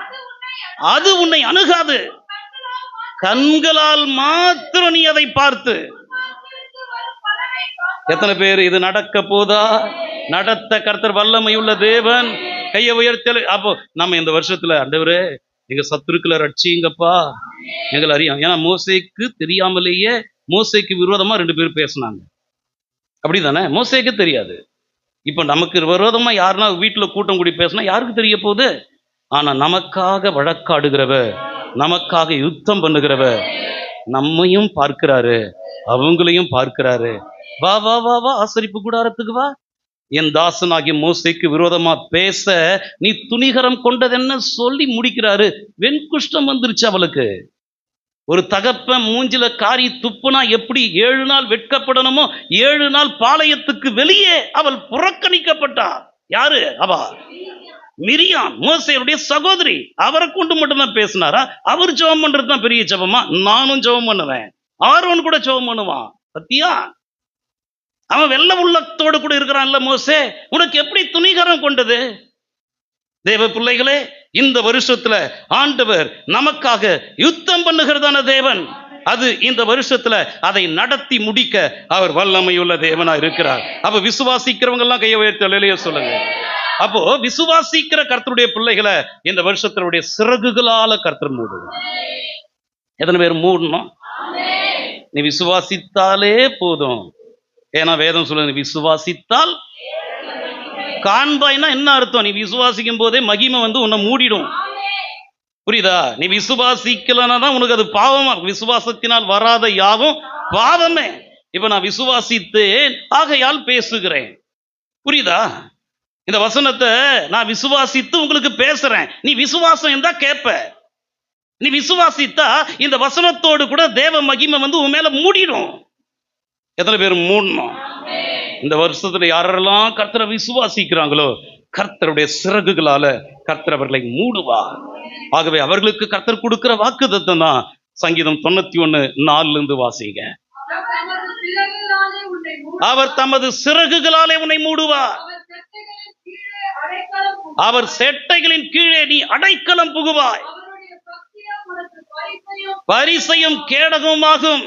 அது உன்னை அணுகாது. கண்களால் மாத்திரம் நீ அதை பார்த்து. எத்தனை பேர் இது நடக்க போதா? நடத்த கர்த்தர் வல்லமை உள்ள தேவன். கையை உயர்த்தல. அப்போ நம்ம இந்த வருஷத்துல, ஆண்டவரே எங்க சத்துருக்களை ரட்சிங்கப்பா, எங்களை அறியும். ஏன்னா மோசேக்கு தெரியாமலேயே மோசேக்கு விரோதமா 2 பேர் பேசினாங்க. அப்படிதானே? மோசேக்கு தெரியாது. இப்ப நமக்கு விரோதமா யாருன்னா வீட்டுல கூட்டம் கூடி பேசினா யாருக்கு தெரிய போகுது? ஆனா நமக்காக வழக்காடுகிறவர், நமக்காக யுத்தம் பண்ணுகிறவர் நம்மையும் பார்க்கிறாரு, அவங்களையும் பார்க்கிறாரு. வா வா வா வா, ஆசரிப்பு கூடாரத்துக்கு வா. என் தாசனாகிய மோசேக்கு விரோதமா பேச நீ துணிகரம் கொண்டதென்ன சொல்லி முடிக்கிறாரு. வெண்குஷ்டம் வந்துருச்சு அவளுக்கு. ஒரு தகப்பன் மூஞ்சில காரி துப்புனா எப்படி 7 நாள் வெட்கப்படணுமோ, 7 நாள் பாளையத்துக்கு வெளியே அவள் புறக்கணிக்கப்பட்டார். யாரு அவ? மிரியாம், மோசேயுடைய சகோதரி. அவரை கொண்டு மட்டும்தான் பேசினாரா? அவர் ஜெபம் பண்றது தான் பெரிய ஜெபமா? நானும் ஜெபம் பண்ணுவேன், ஆரோன் கூட ஜெபம் பண்ணுவான். பத்தியா? அவன் வெள்ள உள்ளத்தோடு கூட இருக்கிறான்ல மோசே. உனக்கு எப்படி துணிகரம் கொண்டது? தேவ பிள்ளைகளே, இந்த வருஷத்துல ஆண்டவர் நமக்காக யுத்தம் பண்ணுகிறதான தேவன். அது இந்த வருஷத்துல அதை நடத்தி முடிக்க அவர் வல்லமையுள்ள தேவனா இருக்கிறார். அப்ப விசுவாசிக்கிறவங்க எல்லாம் கையை உயர்த்தி அல்லேலூயா சொல்லுங்க. அப்போ விசுவாசிக்கிற கர்த்தருடைய பிள்ளைகளை இந்த வருஷத்தினுடைய சிறகுகளால கர்த்தர் மூடுவார். எத்தனை பேர் மூடணும்? நீ விசுவாசித்தாலே போதும். ஏன்னா வேதம் சொல்லுது, விசுவாசித்தால் காண்பாய்னா என்ன அர்த்தம்? நீ விசுவாசிக்கும் போதே மகிமை வந்து உன்னை மூடிடும். புரியுதா? நீ விசுவாசிக்கலன்னா தான் உனக்கு அது பாவமா. விசுவாசத்தினால் வராத யாவும் பாவமே. இப்ப நான் விசுவாசித்தேன், ஆகையால் பேசுகிறேன். புரியுதா? இந்த வசனத்தை நான் விசுவாசித்து உங்களுக்கு பேசுறேன். நீ விசுவாசம் இருந்தா கேட்ப. நீ விசுவாசித்தா இந்த வசனத்தோடு கூட தேவ மகிமை வந்து உன் மேல மூடிடும். எத்தனை பேர் மூடணும்? இந்த வருஷத்துல யாரெல்லாம் கர்த்தரை விசுவாசிக்கிறாங்களோ கர்த்தருடைய சிறகுகளால கர்த்தர் அவர்களை மூடுவார். ஆகவே அவர்களுக்கு கர்த்தர் கொடுக்கிற வாக்குத்தத்தம் தான் சங்கீதம் 91:4 வாசிங்க. அவர் தமது சிறகுகளாலே உன்னை மூடுவார். அவர் செட்டைகளின் கீழே நீ அடைக்கலம் புகுவாய். பரிசையும் கேடகமாகும்.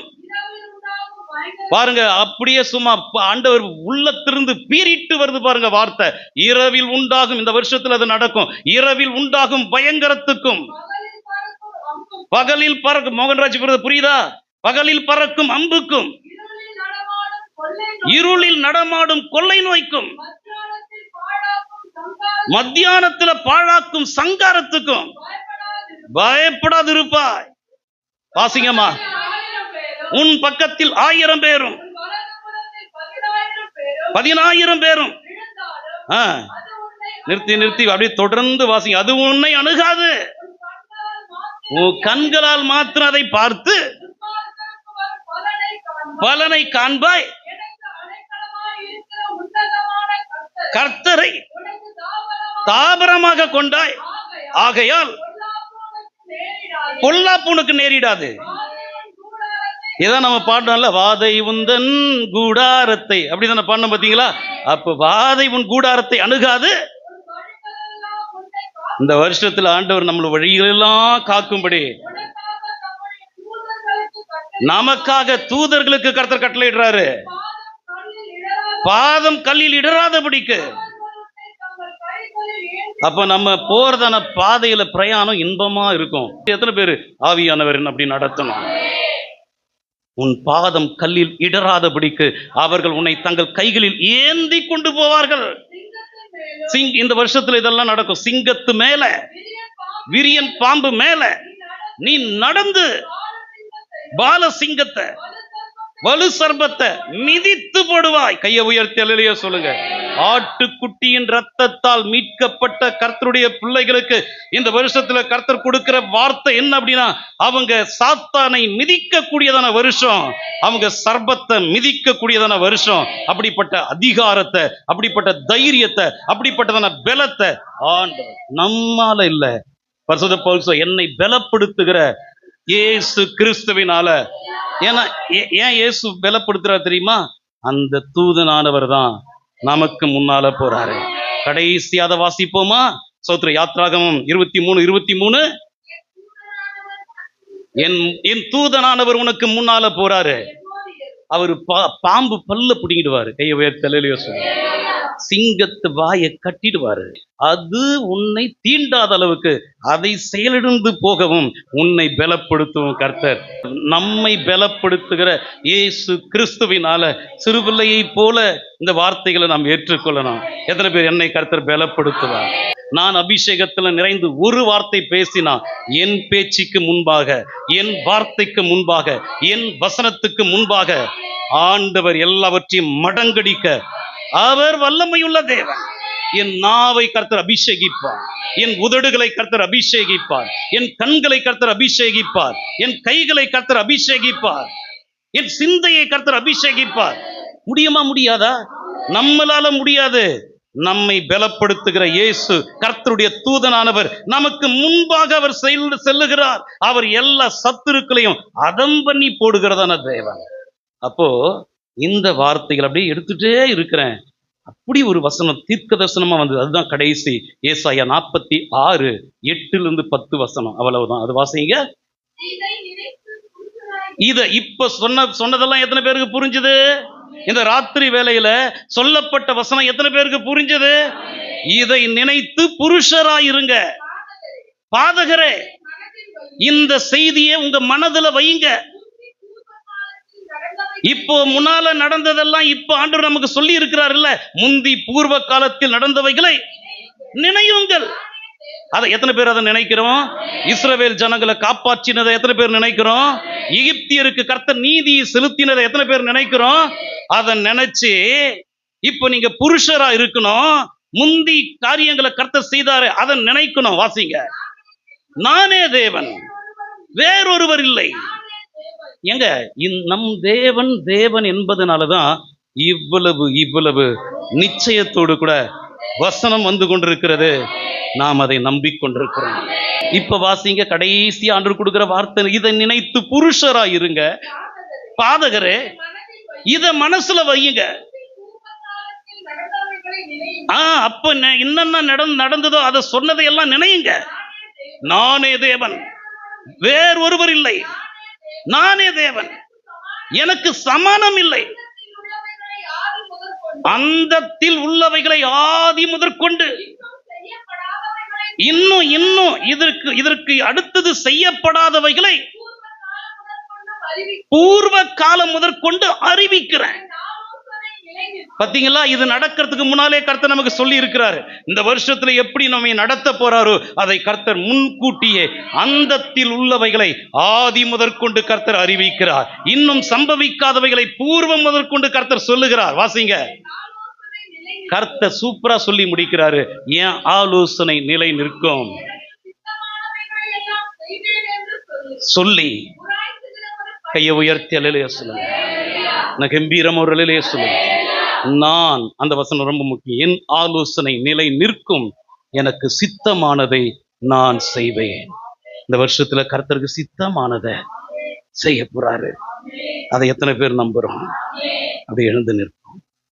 பாருங்க, அப்படியே சும்மா ஆண்டவர் உள்ளத்திலிருந்து பீறிட்டு வருது பாருங்க வார்த்தை. இரவில் உண்டாகும், இந்த வருஷத்துல அது நடக்கும். இரவில் உண்டாகும் பயங்கரத்துக்கும், பகலில் பறக்கும், மோகன்ராஜ் புரியுதா? பகலில் பறக்கும் அம்புக்கும், இருளில் நடமாடும் கொள்ளை நோய்க்கும், மத்தியானத்துல பாழாக்கும் சங்காரத்துக்கும் பயப்படாதிருப்பாய். வாசிங்கம்மா. உன் பக்கத்தில் 1000 பேரும் 10,000 பேரும். நிறுத்தி அப்படியே தொடர்ந்து வாசிங்க. அது உன்னை அணுகாது. உன் கண்களால் மாத்திரம் அதை பார்த்து பலனை காண்பாய். கர்த்தரை தாபரமாக கொண்டாய், ஆகையால் பொல்லாப்பு உனக்கு நேரிடாது. இதான் நம்ம பாடணும்ல, வாதை உந்தன் கூடாரத்தை, அப்படிதானே பாடணும் பாத்தீங்களா? அப்ப வாதை உன் கூடாரத்தை அணுகாது. இந்த வருஷத்துல ஆண்டவர் நம்மள வழிகளெல்லாம் காக்கும்படி நமக்காக தூதர்களுக்கு கர்த்தர் கட்டளையிடுறாரு. பாதம் கல்லில் இடராதபடிக்கு. அப்ப நம்ம போறதான பாதையில பிரயாணம் இன்பமா இருக்கும். எத்தனை பேரு ஆவியானவர் அப்படி நடத்தணும்? உன் பாதம் கல்லில் இடராதபடிக்கு அவர்கள் உன்னை தங்கள் கைகளில் ஏந்தி கொண்டு போவார்கள். இந்த வருஷத்துல இதெல்லாம் நடக்கும். சிங்கத்து மேல, விரியன் பாம்பு மேல நீ நடந்து பால சிங்கத்தை, வலு சர்பத்தை மிதித்து போடுவாய். கையை உயர்த்தி அல்லேலூயா சொல்லுங்க. ஆட்டுக்குட்டியின் ரத்தத்தால் மீட்கப்பட்ட கர்த்தருடைய பிள்ளைகளுக்கு இந்த வருஷத்துல கர்த்தர் கொடுக்கிற வார்த்தை என்ன அப்படின்னா, அவங்க சாத்தானை மிதிக்க கூடியதான வருஷம், அவங்க சர்பத்தை மிதிக்க கூடியதான வருஷம். அப்படிப்பட்ட அதிகாரத்தை, அப்படிப்பட்ட தைரியத்தை, அப்படிப்பட்டதான பலத்தை ஆண்டவர் நம்மால இல்ல, பரிசுத்த பவுல் என்னை பலப்படுத்துகிற இயேசு கிறிஸ்துவினால. ஏன்னா ஏன் இயேசு பலப்படுத்துறார் தெரியுமா? அந்த தூதனானவர் தான் நமக்கு முன்னால போறாரு. கடைசியாத வாசிப்போமா? சோத்திர யாத்ராகமம் 23:23. என் தூதனானவர் உனக்கு முன்னால போறாரு. அவரு பாம்பு பல்ல பிடிங்கிடுவாரு. கையை உயர்த்தி அல்லேலூயா சொல்லுங்க. சிங்கத்து வாயை கட்டிடுவாரு. அது உன்னை தீண்டாத அளவுக்கு அதை செயலிழந்து போகவும் உன்னை பலப்படுத்தும் கர்த்தர். நம்மை பலப்படுத்துகிற இயேசு கிறிஸ்துவினால சிறுபிள்ளையை போல இந்த வார்த்தைகளை நாம் ஏற்றுக்கொள்ளணும். எத்தனை பேர் என்னை கர்த்தர் பலப்படுத்துவார்? நான் அபிஷேகத்துல நிறைந்து ஒரு வார்த்தை பேசினா என் பேச்சுக்கு முன்பாக, என் வார்த்தைக்கு முன்பாக, என் வசனத்துக்கு முன்பாக ஆண்டவர் எல்லாவற்றையும் மடங்கடிக்க அவர் வல்லமையுள்ள தேவன். என் நாவை கர்த்தர் அபிஷேகிப்பார், என் உதடுகளை கர்த்தர் அபிஷேகிப்பார், என் கண்களை கர்த்தர் அபிஷேகிப்பார், என் கைகளை கர்த்தர் அபிஷேகிப்பார், என் சிந்தையை கர்த்தர் அபிஷேகிப்பார். முடியுமா? முடியாதா? நம்மளால முடியாது. நம்மை பலப்படுத்துகிற இயேசு கர்த்தருடைய தூதனானவர் நமக்கு முன்பாக அவர் செல்லுகிறார். அவர் எல்லா சத்துருக்களையும் அதம் பண்ணி போடுகிறதான தேவன். அப்போ இந்த வார்த்தைகள் அப்படியே எடுத்துட்டே இருக்கிறேன். அப்படி ஒரு வசனம் தீர்க்க தரிசனமா வந்தது. அதுதான் கடைசி ஏசாயா 46:8-10 வசனம். அவ்வளவுதான். அது வாசிங்க. இத இப்ப சொன்னதெல்லாம் எத்தனை பேருக்கு புரிஞ்சுது? இந்த ராத்திரி வேளையில சொல்லப்பட்ட வசனம் எத்தனை பேருக்கு புரிஞ்சது? இதை நினைத்து புருஷராயிருங்க. பாதகரே, இந்த செய்தியை உங்க மனதுல வையுங்க. இப்போ முன்னால நடந்ததெல்லாம் இப்ப ஆண்டவர் நமக்கு சொல்லி இருக்கிறார் இல்ல, முந்தி பூர்வ காலத்தில் நடந்தவைகளை நினையுங்கள். அதை எத்தனை பேர் அதை நினைக்கிறோம்? இஸ்ரவேல் ஜனங்களை காப்பாற்றினதை எத்தனை பேர் நினைக்கிறோம்? எகிப்தியருக்கு கர்த்தர் நீதியை செலுத்தினதை எத்தனை பேர் நினைக்கிறோம்? அதை நினைச்சு இப்ப நீங்க புருஷரா இருக்கணும். முந்தி காரியங்களை கர்த்தர் செய்தாரு, அதை நினைக்கணும். வாசிங்க. நானே தேவன், வேறொருவர் இல்லை. எங்க நம் தேவன் தேவன் என்பதனாலதான் இவ்வளவு நிச்சயத்தோடு கூட வசனம் வந்து கொண்டிருக்கிறது. நாம் அதை நம்பிக்கொண்டிருக்கிறோம். இப்ப வாசிங்க, கடைசி ஆண்டு கொடுக்கிற வார்த்தை, இதை நினைத்து புருஷரா இருங்க. பாதகரே, இத மனசுல வையுங்க. அப்ப என்னென்ன நடந்ததோ அதை சொன்னதையெல்லாம் நினையுங்க. நானே தேவன், வேறொருவர் இல்லை. நானே தேவன், எனக்கு சமானம் இல்லை. அந்தத்தில் உள்ளவைகளை ஆதி முதற்கொண்டு இன்னும் இதற்கு அடுத்தது செய்யப்படாதவைகளை பூர்வ காலம் முதற்கொண்டு அறிவிக்கிறேன். பாத்தீங்களா? இது நடக்கிறதுக்கு முன்னாலே கர்த்தர் நமக்கு சொல்லி இருக்கிறாரு. இந்த வருஷத்துல எப்படி நம்மை நடத்த போறாரோ அதை கர்த்தர் முன்கூட்டியே அந்தத்தில் உள்ளவைகளை ஆதி முதற்கொண்டு கர்த்தர் அறிவிக்கிறார். இன்னும் சம்பவிக்காதவைகளை பூர்வம் முதற்கொண்டு கர்த்தர் சொல்லுகிறார். வாசிங்க. கர்த்தர் சூப்பரா சொல்லி முடிக்கிறாரு. என் ஆலோசனை நிலை நிற்கும் சொல்லி கையை உயர்த்தி அல்லேலூயா சொல்லுங்க. நான் கம்பீரம் ஒரு அல்லேலூயா சொல்லுங்க. நான், அந்த வசனம் ரொம்ப முக்கியம். என் ஆலோசனை நிலை நிற்கும், எனக்கு சித்தமானதை நான் செய்வேன். இந்த வருஷத்துல கர்த்தருக்கு சித்தமானதை செய்ய போறாரு. அதை எத்தனை பேர் நம்புறோம்? அப்படி எழுந்து நிற்போம்.